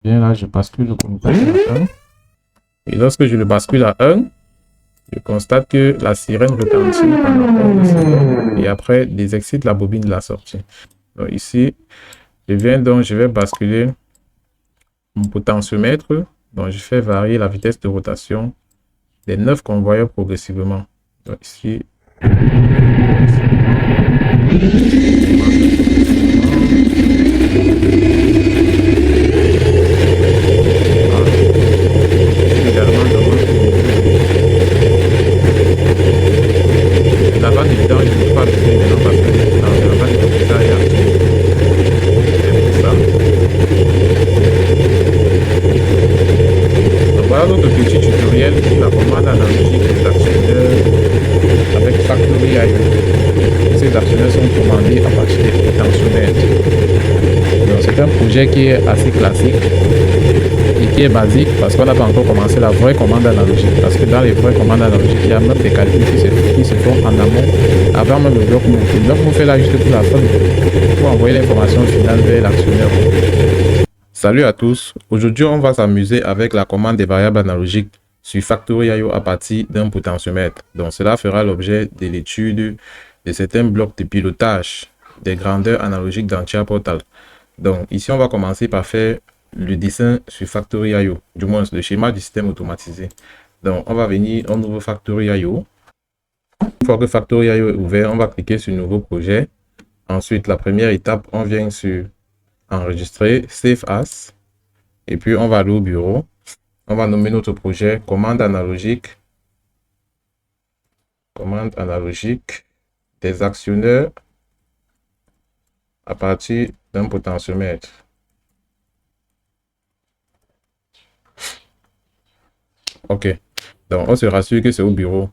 Bien là, je bascule le contrôle à 1. Et lorsque je le bascule à 1, je constate que la sirène retentit pendant 11 secondes et après désexcite la bobine de la sortie. Donc ici, je vais basculer mon potentiomètre. Donc je fais varier la vitesse de rotation des 9 convoyeurs progressivement. Donc ici, la vanne évidemment, je ne peux pas appuyer maintenant parce que la vanne est déjà activée. C'est pour ça. Donc voilà notre petit tutoriel sur la commande analogique des actionneurs avec Factory IO. Ces actionneurs sont commandés à partir des potentiomètres. Donc c'est un projet qui est assez classique et qui est basique parce qu'on n'a pas encore commencé la vraie commande analogique. Parce que dans les vraies commandes analogiques, il y a même des calculs qui se font en amont avant même le bloc move. Le bloc move est là juste pour la fin, pour envoyer l'information finale vers l'actionneur. Salut à tous, aujourd'hui on va s'amuser avec la commande des variables analogiques sur Factory.io à partir d'un potentiomètre. Donc cela fera l'objet de l'étude de certains blocs de pilotage des grandeurs analogiques dans Portal. Donc ici on va commencer par faire le dessin sur Factory.io, du moins le schéma du système automatisé. Donc on va venir, on ouvre Factory.io. Une fois que Factory.io est ouvert, on va cliquer sur nouveau projet. Ensuite la première étape, on vient sur enregistrer, save as. Et puis, on va aller au bureau. On va nommer notre projet commande analogique. Commande analogique des actionneurs à partir d'un potentiomètre. OK. Donc, on se rassure que c'est au bureau.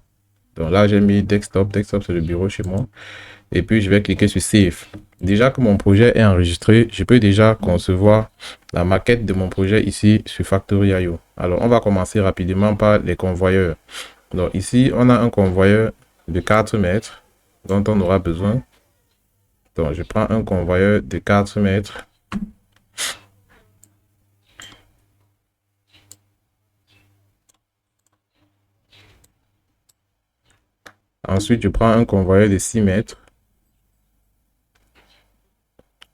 Donc là, j'ai mis desktop. Desktop, c'est le bureau chez moi. Et puis, je vais cliquer sur Save. Déjà que mon projet est enregistré, je peux déjà concevoir la maquette de mon projet ici sur Factory.io. Alors, on va commencer rapidement par les convoyeurs. Donc ici, on a un convoyeur de 4 mètres dont on aura besoin. Donc, je prends un convoyeur de 4 mètres. Ensuite, je prends un convoyeur de 6 mètres.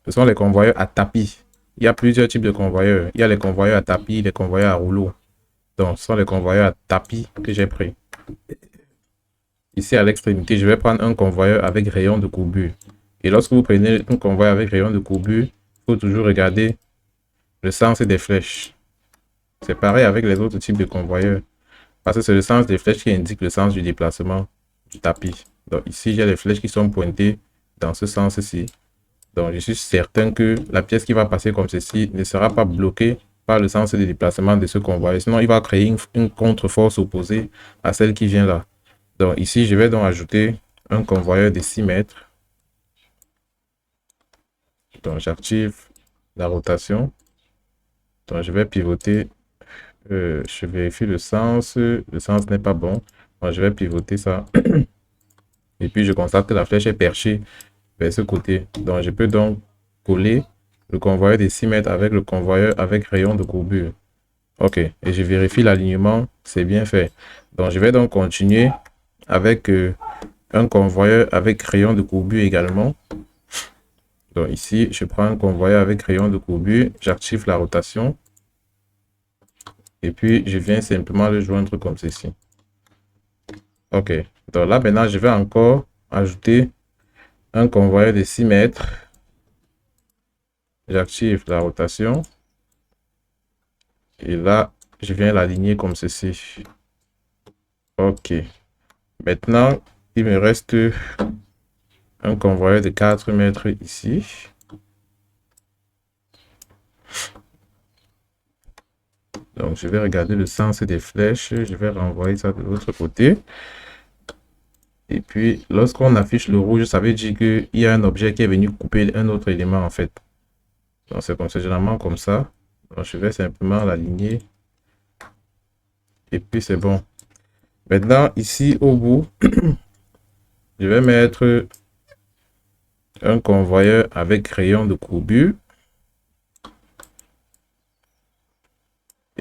Ce sont les convoyeurs à tapis. Il y a plusieurs types de convoyeurs. Il y a les convoyeurs à tapis, les convoyeurs à rouleau. Donc, ce sont les convoyeurs à tapis que j'ai pris. Ici, à l'extrémité, je vais prendre un convoyeur avec rayon de courbure. Et lorsque vous prenez un convoyeur avec rayon de courbure, il faut toujours regarder le sens des flèches. C'est pareil avec les autres types de convoyeurs. Parce que c'est le sens des flèches qui indique le sens du déplacement du tapis. Donc ici, j'ai les flèches qui sont pointées dans ce sens-ci. Donc je suis certain que la pièce qui va passer comme ceci ne sera pas bloquée par le sens de déplacement de ce convoyeur. Sinon, il va créer une contre-force opposée à celle qui vient là. Donc ici, je vais donc ajouter un convoyeur de 6 mètres. Donc j'active la rotation. Donc je vais pivoter. Je vérifie le sens. Le sens n'est pas bon. Donc je vais pivoter ça. Et puis je constate que la flèche est perchée vers ce côté. Donc je peux donc coller le convoyeur de 6 mètres avec le convoyeur avec rayon de courbure. OK. Et je vérifie l'alignement. C'est bien fait. Donc je vais donc continuer avec un convoyeur avec rayon de courbure également. Donc ici, je prends un convoyeur avec rayon de courbure. J'active la rotation. Et puis je viens simplement le joindre comme ceci. OK. Donc là maintenant, je vais encore ajouter un convoyeur de 6 mètres. J'active la rotation. Et là, je viens l'aligner comme ceci. OK. Maintenant, il me reste un convoyeur de 4 mètres ici. Donc, je vais regarder le sens des flèches. Je vais renvoyer ça de l'autre côté. Et puis, lorsqu'on affiche le rouge, ça veut dire qu'il y a un objet qui est venu couper un autre élément en fait. Donc, c'est généralement comme ça. Donc, je vais simplement l'aligner. Et puis, c'est bon. Maintenant, ici au bout, je vais mettre un convoyeur avec rayon de courbure.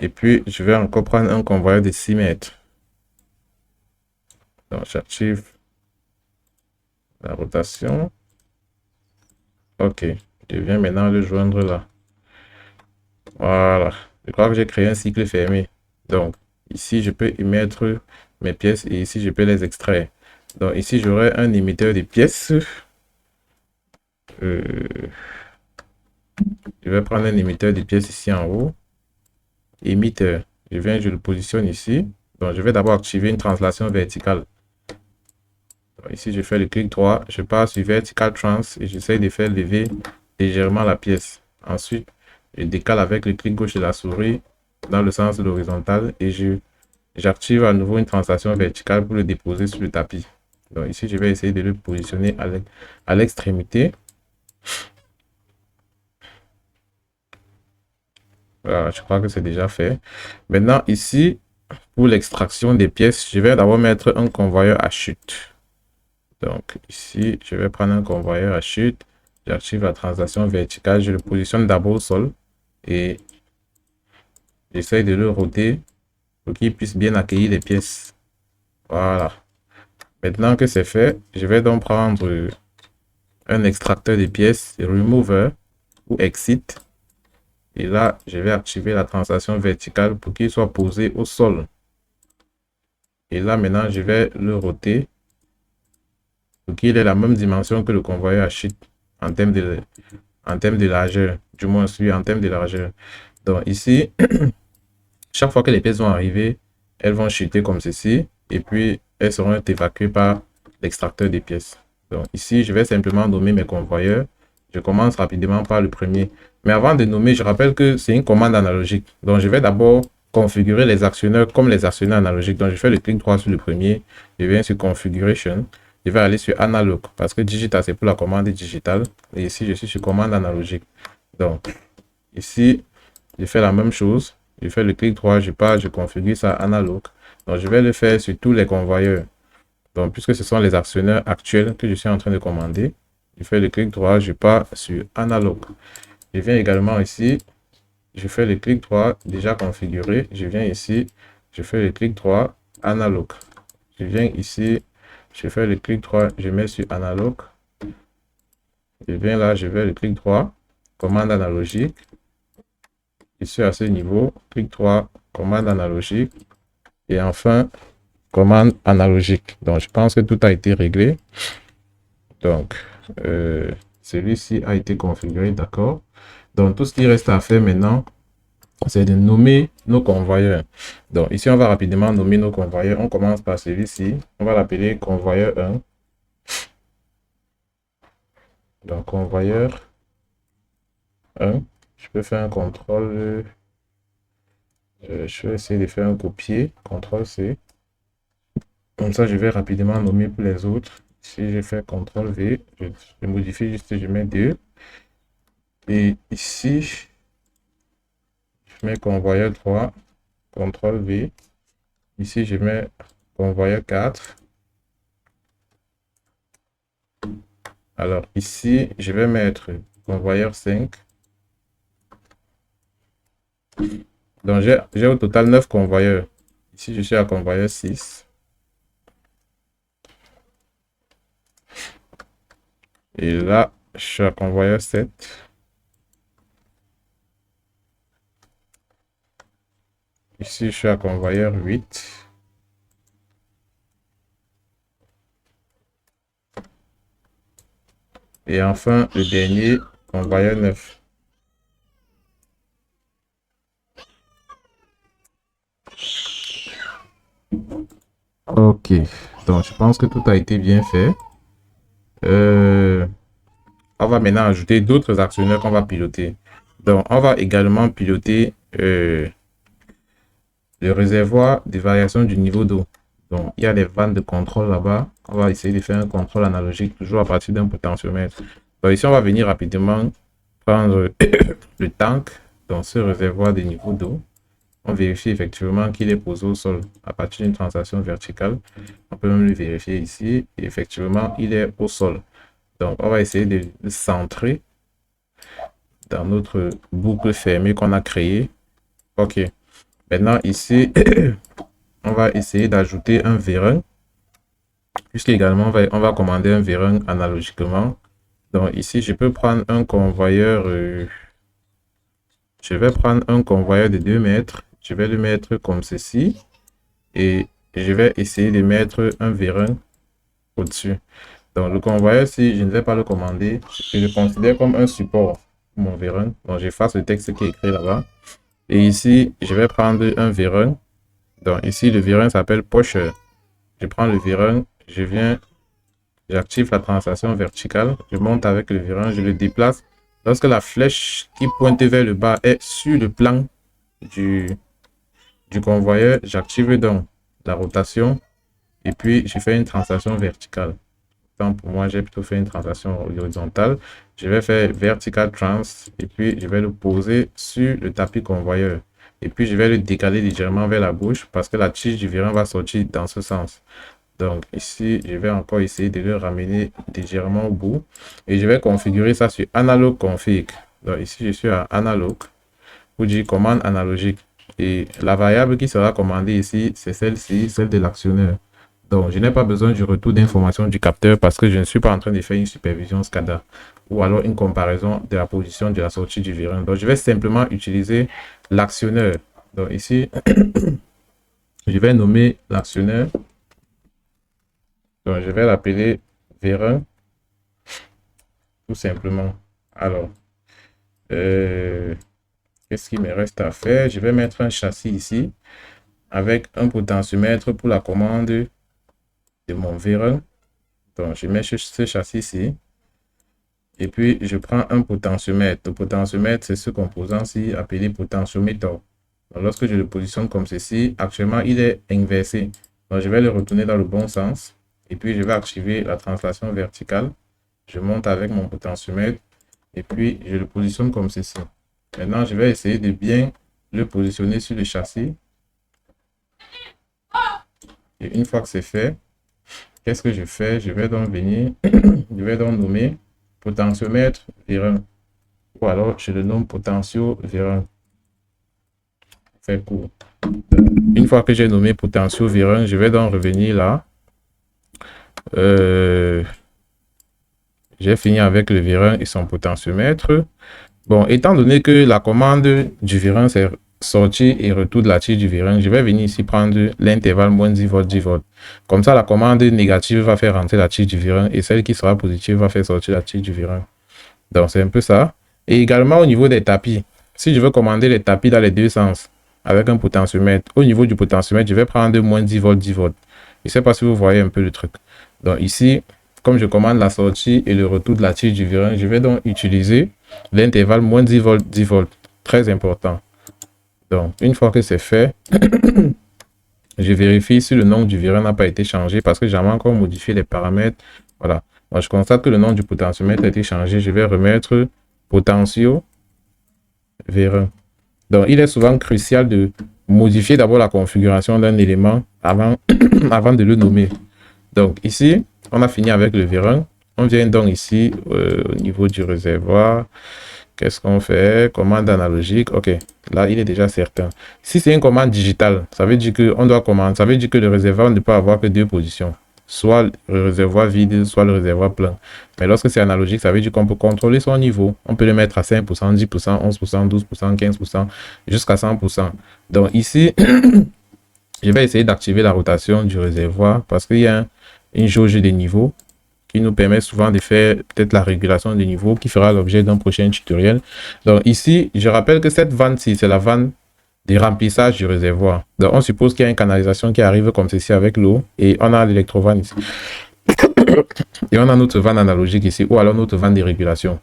Et puis, je vais encore prendre un convoyeur de 6 mètres. Donc, j'active la rotation. Ok, je viens maintenant le joindre là. Voilà, je crois que j'ai créé un cycle fermé. Donc, ici, je peux y mettre mes pièces et ici, je peux les extraire. Donc, ici, j'aurai un émetteur de pièces. Je vais prendre un émetteur de pièces ici en haut. Émetteur, je le positionne ici. Donc, je vais d'abord activer une translation verticale. Donc, ici, je fais le clic droit, je passe sur Vertical Trans et j'essaie de faire lever légèrement la pièce. Ensuite, je décale avec le clic gauche de la souris dans le sens de l'horizontale et j'active à nouveau une translation verticale pour le déposer sur le tapis. Donc ici, je vais essayer de le positionner à l'extrémité. Voilà, je crois que c'est déjà fait. Maintenant, ici, pour l'extraction des pièces, je vais d'abord mettre un convoyeur à chute. Donc ici, je vais prendre un convoyeur à chute. J'active la translation verticale. Je le positionne d'abord au sol et j'essaie de le roter pour qu'il puisse bien accueillir les pièces. Voilà. Maintenant que c'est fait, je vais donc prendre un extracteur de pièces, remover ou exit. Et là, je vais activer la translation verticale pour qu'il soit posé au sol. Et là, maintenant, je vais le roter pour qu'il ait la même dimension que le convoyeur à chute en termes de largeur. Du moins, en termes de largeur. Donc ici, chaque fois que les pièces vont arriver, elles vont chuter comme ceci. Et puis, elles seront évacuées par l'extracteur des pièces. Donc ici, je vais simplement nommer mes convoyeurs. Je commence rapidement par le premier. Mais avant de nommer, je rappelle que c'est une commande analogique. Donc je vais d'abord configurer les actionneurs comme les actionneurs analogiques. Donc je fais le clic droit sur le premier. Je viens sur Configuration. Je vais aller sur Analog parce que Digital, c'est pour la commande digitale. Et ici, je suis sur commande analogique. Donc ici, je fais la même chose. Je fais le clic droit, je pars, je configure ça analogue. Donc je vais le faire sur tous les convoyeurs. Donc, puisque ce sont les actionneurs actuels que je suis en train de commander, je fais le clic droit, je pars sur analogue. Je viens également ici, je fais le clic droit déjà configuré. Je viens ici, je fais le clic droit analogue. Je viens ici, je fais le clic droit, je mets sur analogue. Je viens là, je fais le clic droit, commande analogique. Je suis à ce niveau, clic droit, commande analogique. Et enfin, commande analogique. Donc, je pense que tout a été réglé. Donc, celui-ci a été configuré, d'accord. Donc, tout ce qui reste à faire maintenant, c'est de nommer nos convoyeurs. Donc, ici, on va rapidement nommer nos convoyeurs. On commence par celui-ci. On va l'appeler convoyeur 1. Donc, convoyeur 1. Je peux faire un contrôle. Je vais essayer de faire un copier. CTRL C. Comme ça, je vais rapidement nommer pour les autres. Si je fais CTRL V, je modifie juste, je mets 2. Et ici, je mets convoyeur 3, CTRL V. Ici, je mets convoyeur 4. Alors ici, je vais mettre convoyeur 5. Donc, j'ai au total 9 convoyeurs. Ici, je suis à convoyeur 6. Et là, je suis à convoyeur 7. Ici, je suis à convoyeur 8. Et enfin, le dernier, convoyeur 9. Ok, donc je pense que tout a été bien fait. On va maintenant ajouter d'autres actionneurs qu'on va piloter. Donc, on va également piloter le réservoir de variation du niveau d'eau. Donc, il y a des vannes de contrôle là-bas. On va essayer de faire un contrôle analogique, toujours à partir d'un potentiomètre. Donc, ici, on va venir rapidement prendre le tank dans ce réservoir de niveau d'eau. On vérifie effectivement qu'il est posé au sol à partir d'une translation verticale. On peut même le vérifier ici. Et effectivement, il est au sol. Donc, on va essayer de le centrer dans notre boucle fermée qu'on a créée. OK. Maintenant, ici, on va essayer d'ajouter un vérin, puisqu'également, on va commander un vérin analogiquement. Donc, ici, je peux prendre un convoyeur. Je vais prendre un convoyeur de 2 mètres. Je vais le mettre comme ceci. Et je vais essayer de mettre un vérin au-dessus. Donc, le convoyeur, si je ne vais pas le commander, je le considère comme un support pour mon vérin. Donc, j'efface le texte qui est écrit là-bas. Et ici, je vais prendre un vérin. Donc, ici, le vérin s'appelle pusher. Je prends le vérin, je viens, j'active la translation verticale. Je monte avec le vérin, je le déplace. Lorsque la flèche qui pointe vers le bas est sur le plan du convoyeur, j'active donc la rotation et puis je fais une translation verticale. Donc pour moi, j'ai plutôt fait une translation horizontale. Je vais faire vertical trans et puis je vais le poser sur le tapis convoyeur. Et puis je vais le décaler légèrement vers la gauche parce que la tige du vérin va sortir dans ce sens. Donc ici, je vais encore essayer de le ramener légèrement au bout. Et je vais configurer ça sur Analog Config. Donc ici, je suis à Analog. Pour dire commande analogique. Et la variable qui sera commandée ici, c'est celle-ci, celle de l'actionneur. Donc, je n'ai pas besoin du retour d'information du capteur parce que je ne suis pas en train de faire une supervision SCADA ou alors une comparaison de la position de la sortie du vérin. Donc, je vais simplement utiliser l'actionneur. Donc, ici, je vais nommer l'actionneur. Donc, je vais l'appeler vérin, tout simplement. Alors, qu'est-ce qu'il me reste à faire? Je vais mettre un châssis ici avec un potentiomètre pour la commande de mon vérin. Donc, je mets ce châssis ici. Et puis, je prends un potentiomètre. Le potentiomètre, c'est ce composant-ci appelé potentiomètre. Donc, lorsque je le positionne comme ceci, actuellement, il est inversé. Donc, je vais le retourner dans le bon sens. Et puis, je vais activer la translation verticale. Je monte avec mon potentiomètre. Et puis, je le positionne comme ceci. Maintenant, je vais essayer de bien le positionner sur le châssis. Et une fois que c'est fait, qu'est-ce que je fais? Je vais donc venir, je vais donc nommer potentiomètre vérin. Ou alors, je le nomme potentio vérin. Fait court. Une fois que j'ai nommé potentio vérin, je vais donc revenir là. J'ai fini avec le vérin et son potentiomètre. Bon, étant donné que la commande du vérin, c'est sortie et retour de la tige du vérin, je vais venir ici prendre l'intervalle moins 10 volts, 10 volts. Comme ça, la commande négative va faire rentrer la tige du vérin et celle qui sera positive va faire sortir la tige du vérin. Donc, c'est un peu ça. Et également au niveau des tapis, si je veux commander les tapis dans les deux sens avec un potentiomètre, au niveau du potentiomètre, je vais prendre moins 10 volts, 10 volts. Je ne sais pas si vous voyez un peu le truc. Donc, ici, comme je commande la sortie et le retour de la tige du vérin, je vais donc utiliser l'intervalle moins 10 volts, 10 volts. Très important. Donc, une fois que c'est fait, je vérifie si le nom du vérin n'a pas été changé parce que j'avais encore modifié les paramètres. Voilà. Moi, je constate que le nom du potentiomètre a été changé. Je vais remettre potentio vérin. Donc, il est souvent crucial de modifier d'abord la configuration d'un élément avant, avant de le nommer. Donc, ici, on a fini avec le vérin. On vient donc ici au niveau du réservoir. Qu'est-ce qu'on fait? Commande analogique. OK. Là, il est déjà certain. Si c'est une commande digitale, ça veut dire que on doit commander. Ça veut dire que le réservoir ne peut avoir que deux positions. Soit le réservoir vide, soit le réservoir plein. Mais lorsque c'est analogique, ça veut dire qu'on peut contrôler son niveau. On peut le mettre à 5%, 10%, 11%, 12%, 15%, jusqu'à 100%. Donc ici, je vais essayer d'activer la rotation du réservoir parce qu'il y a une jauge des niveaux qui nous permet souvent de faire peut-être la régulation des niveaux qui fera l'objet d'un prochain tutoriel. Donc ici, je rappelle que cette vanne-ci, c'est la vanne de remplissage du réservoir. Donc on suppose qu'il y a une canalisation qui arrive comme ceci avec l'eau et on a l'électrovanne ici. Et on a notre vanne analogique ici ou alors notre vanne de régulation.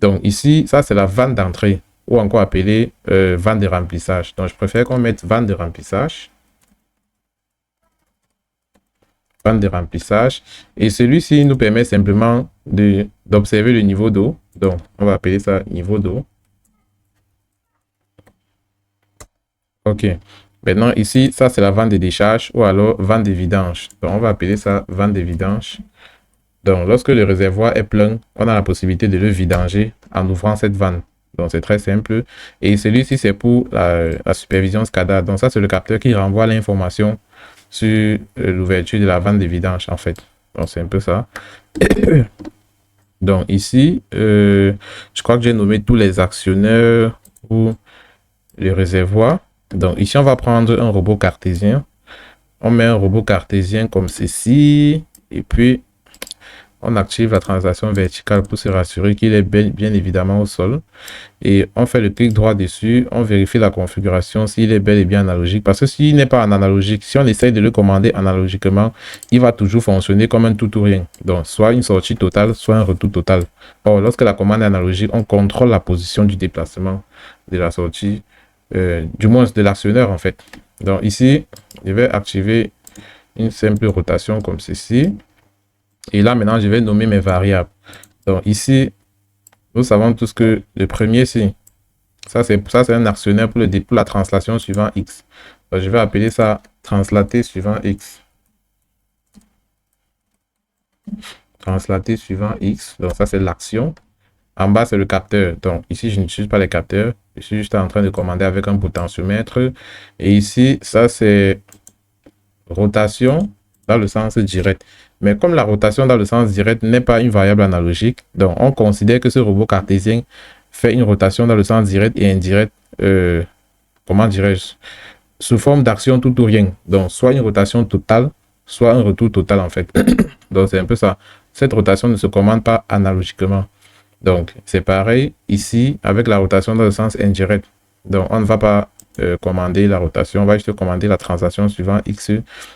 Donc ici, ça c'est la vanne d'entrée ou encore appelée vanne de remplissage. Donc je préfère qu'on mette vanne de remplissage. De remplissage et celui-ci nous permet simplement d'observer le niveau d'eau. Donc on va appeler ça niveau d'eau. OK, maintenant ici ça c'est la vanne de décharge ou alors vanne de vidange. Donc on va appeler ça vanne de vidange. Donc lorsque le réservoir est plein, on a la possibilité de le vidanger en ouvrant cette vanne. Donc, c'est très simple. Et celui-ci, c'est pour la supervision SCADA. Donc, ça, c'est le capteur qui renvoie l'information sur l'ouverture de la vente des vidanges, en fait. Donc, c'est un peu ça. Donc, ici, je crois que j'ai nommé tous les actionneurs ou les réservoirs. Donc, ici, on va prendre un robot cartésien. On met un robot cartésien comme ceci. Et puis, on active la translation verticale pour se rassurer qu'il est bien évidemment au sol. Et on fait le clic droit dessus. On vérifie la configuration s'il est bel et bien analogique. Parce que s'il n'est pas en analogique, si on essaye de le commander analogiquement, il va toujours fonctionner comme un tout ou rien. Donc, soit une sortie totale, soit un retour total. Or, lorsque la commande est analogique, on contrôle la position du déplacement de la sortie, du moins de l'actionneur en fait. Donc, ici, je vais activer une simple rotation comme ceci. Et là, maintenant, je vais nommer mes variables. Donc, ici, nous savons tous que le premier, c'est un actionnaire pour la translation suivant X. Donc, je vais appeler ça translaté suivant X. Translaté suivant X. Donc, ça, c'est l'action. En bas, c'est le capteur. Donc, ici, je n'utilise pas les capteurs. Je suis juste en train de commander avec un potentiomètre. Et ici, ça, c'est rotation dans le sens direct. Mais comme la rotation dans le sens direct n'est pas une variable analogique, donc on considère que ce robot cartésien fait une rotation dans le sens direct et indirect, comment dirais-je, sous forme d'action tout ou rien. Donc, soit une rotation totale, soit un retour total en fait. Donc, c'est un peu ça. Cette rotation ne se commande pas analogiquement. Donc, c'est pareil ici avec la rotation dans le sens indirect. Donc, on ne va pas commander la rotation, on va juste commander la translation suivant X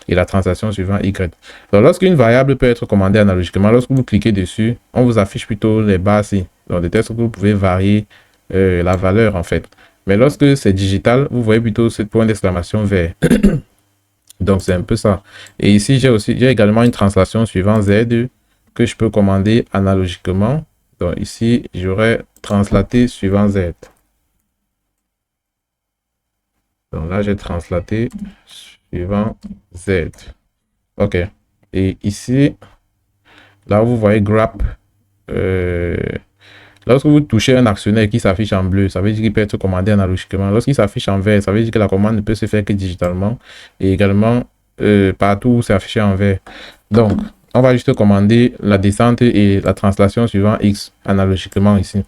et la translation suivant Y. Donc, lorsqu'une variable peut être commandée analogiquement, lorsque vous cliquez dessus, on vous affiche plutôt les barres ici. Donc, de telle sorte que vous pouvez varier la valeur en fait. Mais lorsque c'est digital, vous voyez plutôt ce point d'exclamation vert. Donc, c'est un peu ça. Et ici, j'ai également une translation suivant Z que je peux commander analogiquement. Donc, ici, j'aurai translaté suivant Z. Donc là, j'ai translaté suivant Z. OK. Et ici, là, vous voyez grab. Lorsque vous touchez un actionnaire qui s'affiche en bleu, ça veut dire qu'il peut être commandé analogiquement. Lorsqu'il s'affiche en vert, ça veut dire que la commande ne peut se faire que digitalement. Et également, partout où c'est affiché en vert. Donc, on va juste commander la descente et la translation suivant X analogiquement ici,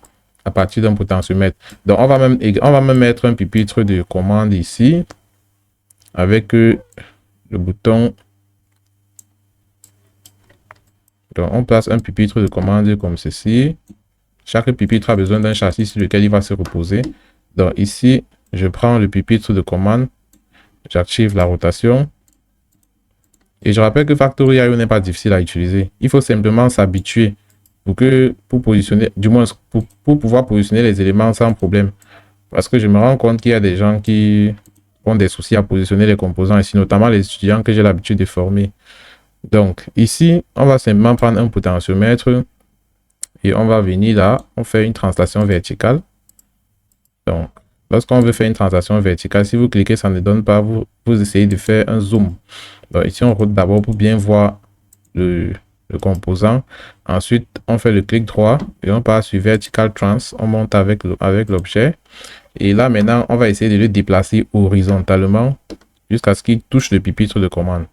à partir d'un potentiomètre. Donc, on va même mettre un pupitre de commande ici, avec le bouton. Donc, on place un pupitre de commande comme ceci. Chaque pupitre a besoin d'un châssis sur lequel il va se reposer. Donc, ici, je prends le pupitre de commande, j'active la rotation. Et je rappelle que Factory.io n'est pas difficile à utiliser. Il faut simplement s'habituer pour positionner, du moins pour pouvoir positionner les éléments sans problème. Parce que je me rends compte qu'il y a des gens qui ont des soucis à positionner les composants ici, notamment les étudiants que j'ai l'habitude de former. Donc ici, on va simplement prendre un potentiomètre et on va venir là, on fait une translation verticale. Donc, lorsqu'on veut faire une translation verticale, si vous cliquez, ça ne donne pas, vous essayez de faire un zoom. Donc ici, on roule d'abord pour bien voir le composant. Ensuite, on fait le clic droit et on passe sur Vertical Trans. On monte avec l'objet. Et là, maintenant, on va essayer de le déplacer horizontalement jusqu'à ce qu'il touche le pupitre de commande.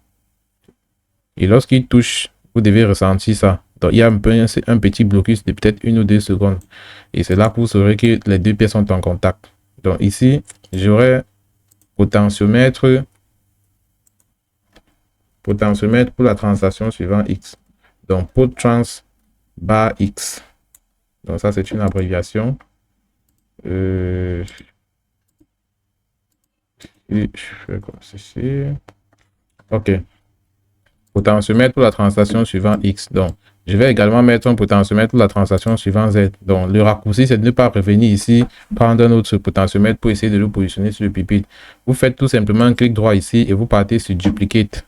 Et lorsqu'il touche, vous devez ressentir ça. Donc, il y a un petit blocus de peut-être 1 ou 2 secondes. Et c'est là que vous saurez que les deux pièces sont en contact. Donc, ici, j'aurai potentiomètre pour la translation suivant X. Donc, pot trans bar X. Donc, ça, c'est une abréviation. Je fais comme ceci. OK. Potentiomètre pour la translation suivant X. Donc, je vais également mettre un potentiomètre pour la translation suivant Z. Donc, le raccourci, c'est de ne pas revenir ici, prendre un autre potentiomètre pour essayer de le positionner sur le pupitre. Vous faites tout simplement un clic droit ici et vous partez sur Duplicate.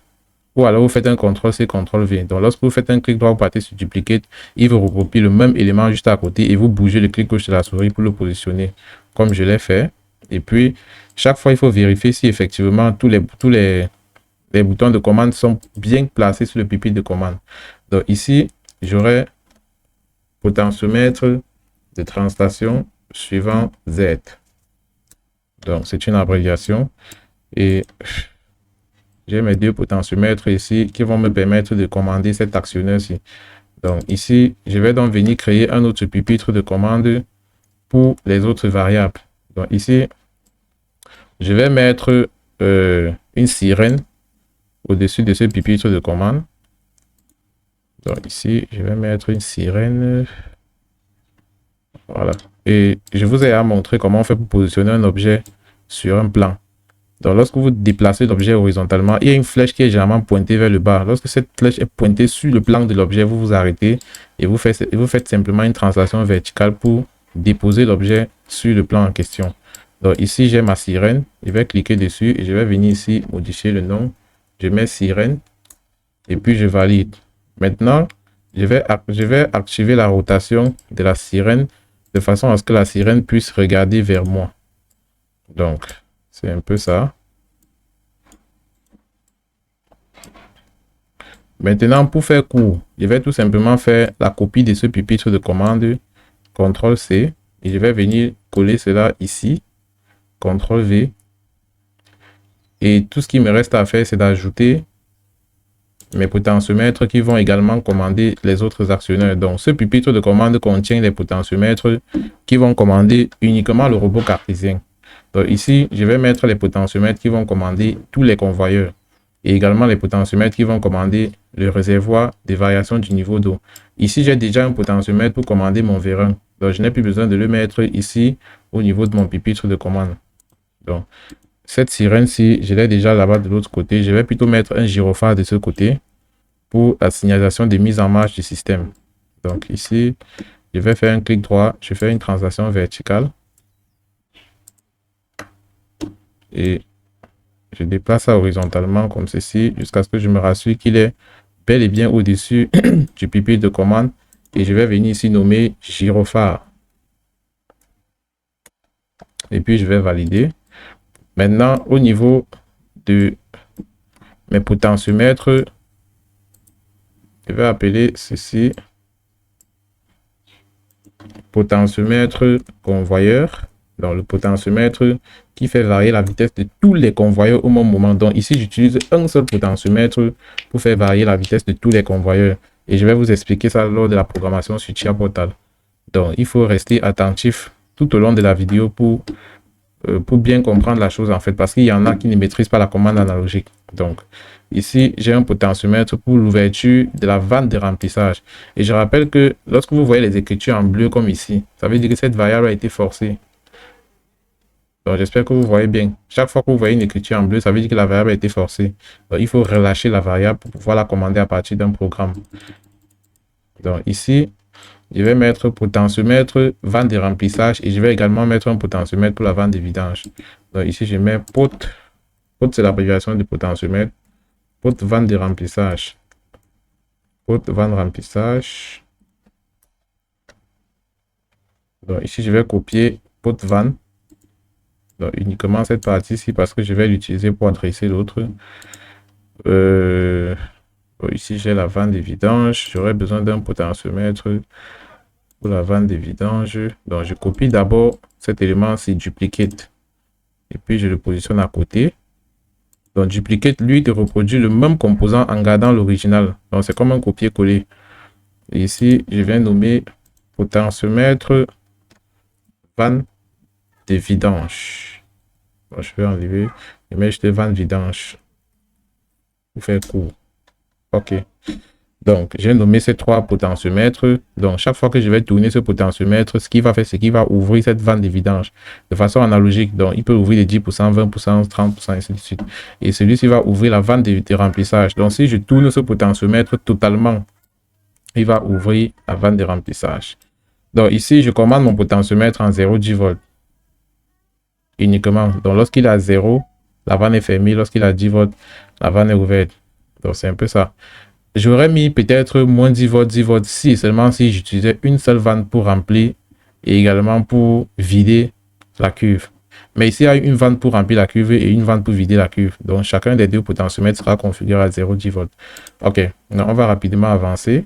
Ou alors vous faites un CTRL-C, CTRL-V. Donc, lorsque vous faites un clic droit, vous partez sur Duplicate, il vous recopie le même élément juste à côté et vous bougez le clic gauche de la souris pour le positionner, comme je l'ai fait. Et puis, chaque fois, il faut vérifier si effectivement tous les boutons de commande sont bien placés sur le pupitre de commande. Donc, ici, j'aurai potentiomètre de translation suivant Z. Donc, c'est une abréviation. Et j'ai mes deux potentiomètres ici qui vont me permettre de commander cet actionneur-ci. Donc, ici, je vais donc venir créer un autre pupitre de commande pour les autres variables. Donc, ici, je vais mettre une sirène au-dessus de ce pupitre de commande. Donc, ici, je vais mettre une sirène. Voilà. Et je vous ai montré comment on fait pour positionner un objet sur un plan. Donc, lorsque vous déplacez l'objet horizontalement, il y a une flèche qui est généralement pointée vers le bas. Lorsque cette flèche est pointée sur le plan de l'objet, vous vous arrêtez et vous faites simplement une translation verticale pour déposer l'objet sur le plan en question. Donc, ici, j'ai ma sirène. Je vais cliquer dessus et je vais venir ici modifier le nom. Je mets sirène et puis je valide. Maintenant, je vais activer la rotation de la sirène de façon à ce que la sirène puisse regarder vers moi. Donc, c'est un peu ça. Maintenant, pour faire court, je vais tout simplement faire la copie de ce pupitre de commande, CTRL-C, et je vais venir coller cela ici, CTRL-V. Et tout ce qui me reste à faire, c'est d'ajouter mes potentiomètres qui vont également commander les autres actionneurs. Donc, ce pupitre de commande contient les potentiomètres qui vont commander uniquement le robot cartésien. Donc, ici, je vais mettre les potentiomètres qui vont commander tous les convoyeurs et également les potentiomètres qui vont commander le réservoir des variations du niveau d'eau. Ici, j'ai déjà un potentiomètre pour commander mon vérin. Donc, je n'ai plus besoin de le mettre ici au niveau de mon pupitre de commande. Donc, cette sirène-ci, je l'ai déjà là-bas de l'autre côté. Je vais plutôt mettre un gyrophare de ce côté pour la signalisation de mise en marche du système. Donc ici, je vais faire un clic droit, je fais une translation verticale et je déplace ça horizontalement comme ceci jusqu'à ce que je me rassure qu'il est bel et bien au-dessus du pupitre de commande et je vais venir ici nommer gyrophare. Et puis je vais valider. Maintenant, au niveau de mes potentiomètres, je vais appeler ceci potentiomètre convoyeur. Donc, le potentiomètre qui fait varier la vitesse de tous les convoyeurs au même moment. Donc, ici, j'utilise un seul potentiomètre pour faire varier la vitesse de tous les convoyeurs. Et je vais vous expliquer ça lors de la programmation sur Chia Portal. Donc, il faut rester attentif tout au long de la vidéo pour bien comprendre la chose en fait, parce qu'il y en a qui ne maîtrisent pas la commande analogique. Donc, ici, j'ai un potentiomètre pour l'ouverture de la vanne de remplissage. Et je rappelle que lorsque vous voyez les écritures en bleu comme ici, ça veut dire que cette variable a été forcée. Donc, j'espère que vous voyez bien. Chaque fois que vous voyez une écriture en bleu, ça veut dire que la variable a été forcée. Donc, il faut relâcher la variable pour pouvoir la commander à partir d'un programme. Donc, ici, je vais mettre potentiomètre vanne de remplissage et je vais également mettre un potentiomètre pour la vanne de vidange. Donc, ici, je mets pot. Pot, c'est l'abréviation du potentiomètre. Pot vanne de remplissage. Pot vanne remplissage. Donc, ici, je vais copier pot vanne. Donc, uniquement cette partie-ci parce que je vais l'utiliser pour adresser l'autre. Ici, j'ai la vanne de vidange. J'aurais besoin d'un potentiomètre pour la vanne de vidange. Donc, je copie d'abord cet élément, c'est duplicate. Et puis, je le positionne à côté. Donc, duplicate, lui, te reproduit le même composant en gardant l'original. Donc, c'est comme un copier-coller. Ici, je viens nommer potentiomètre vanne de vidange. Bon, je vais enlever l'image de vanne vidange pour faire court. OK. Donc, j'ai nommé ces trois potentiomètres. Donc, chaque fois que je vais tourner ce potentiomètre, ce qu'il va faire, c'est qu'il va ouvrir cette vanne de vidange de façon analogique. Donc, il peut ouvrir les 10%, 20%, 30%, et ainsi de suite. Et celui-ci va ouvrir la vanne de remplissage. Donc, si je tourne ce potentiomètre totalement, il va ouvrir la vanne de remplissage. Donc, ici, je commande mon potentiomètre en 0,10 volts. Uniquement. Donc, lorsqu'il est à 0, la vanne est fermée. Lorsqu'il est à 10 volts, la vanne est ouverte. Donc, c'est un peu ça. J'aurais mis peut-être moins 10 volts, 10 volts si seulement si j'utilisais une seule vanne pour remplir et également pour vider la cuve. Mais ici, il y a une vanne pour remplir la cuve et une vanne pour vider la cuve. Donc, chacun des deux potentiomètres sera configuré à 0,10 volts. OK. Donc, on va rapidement avancer.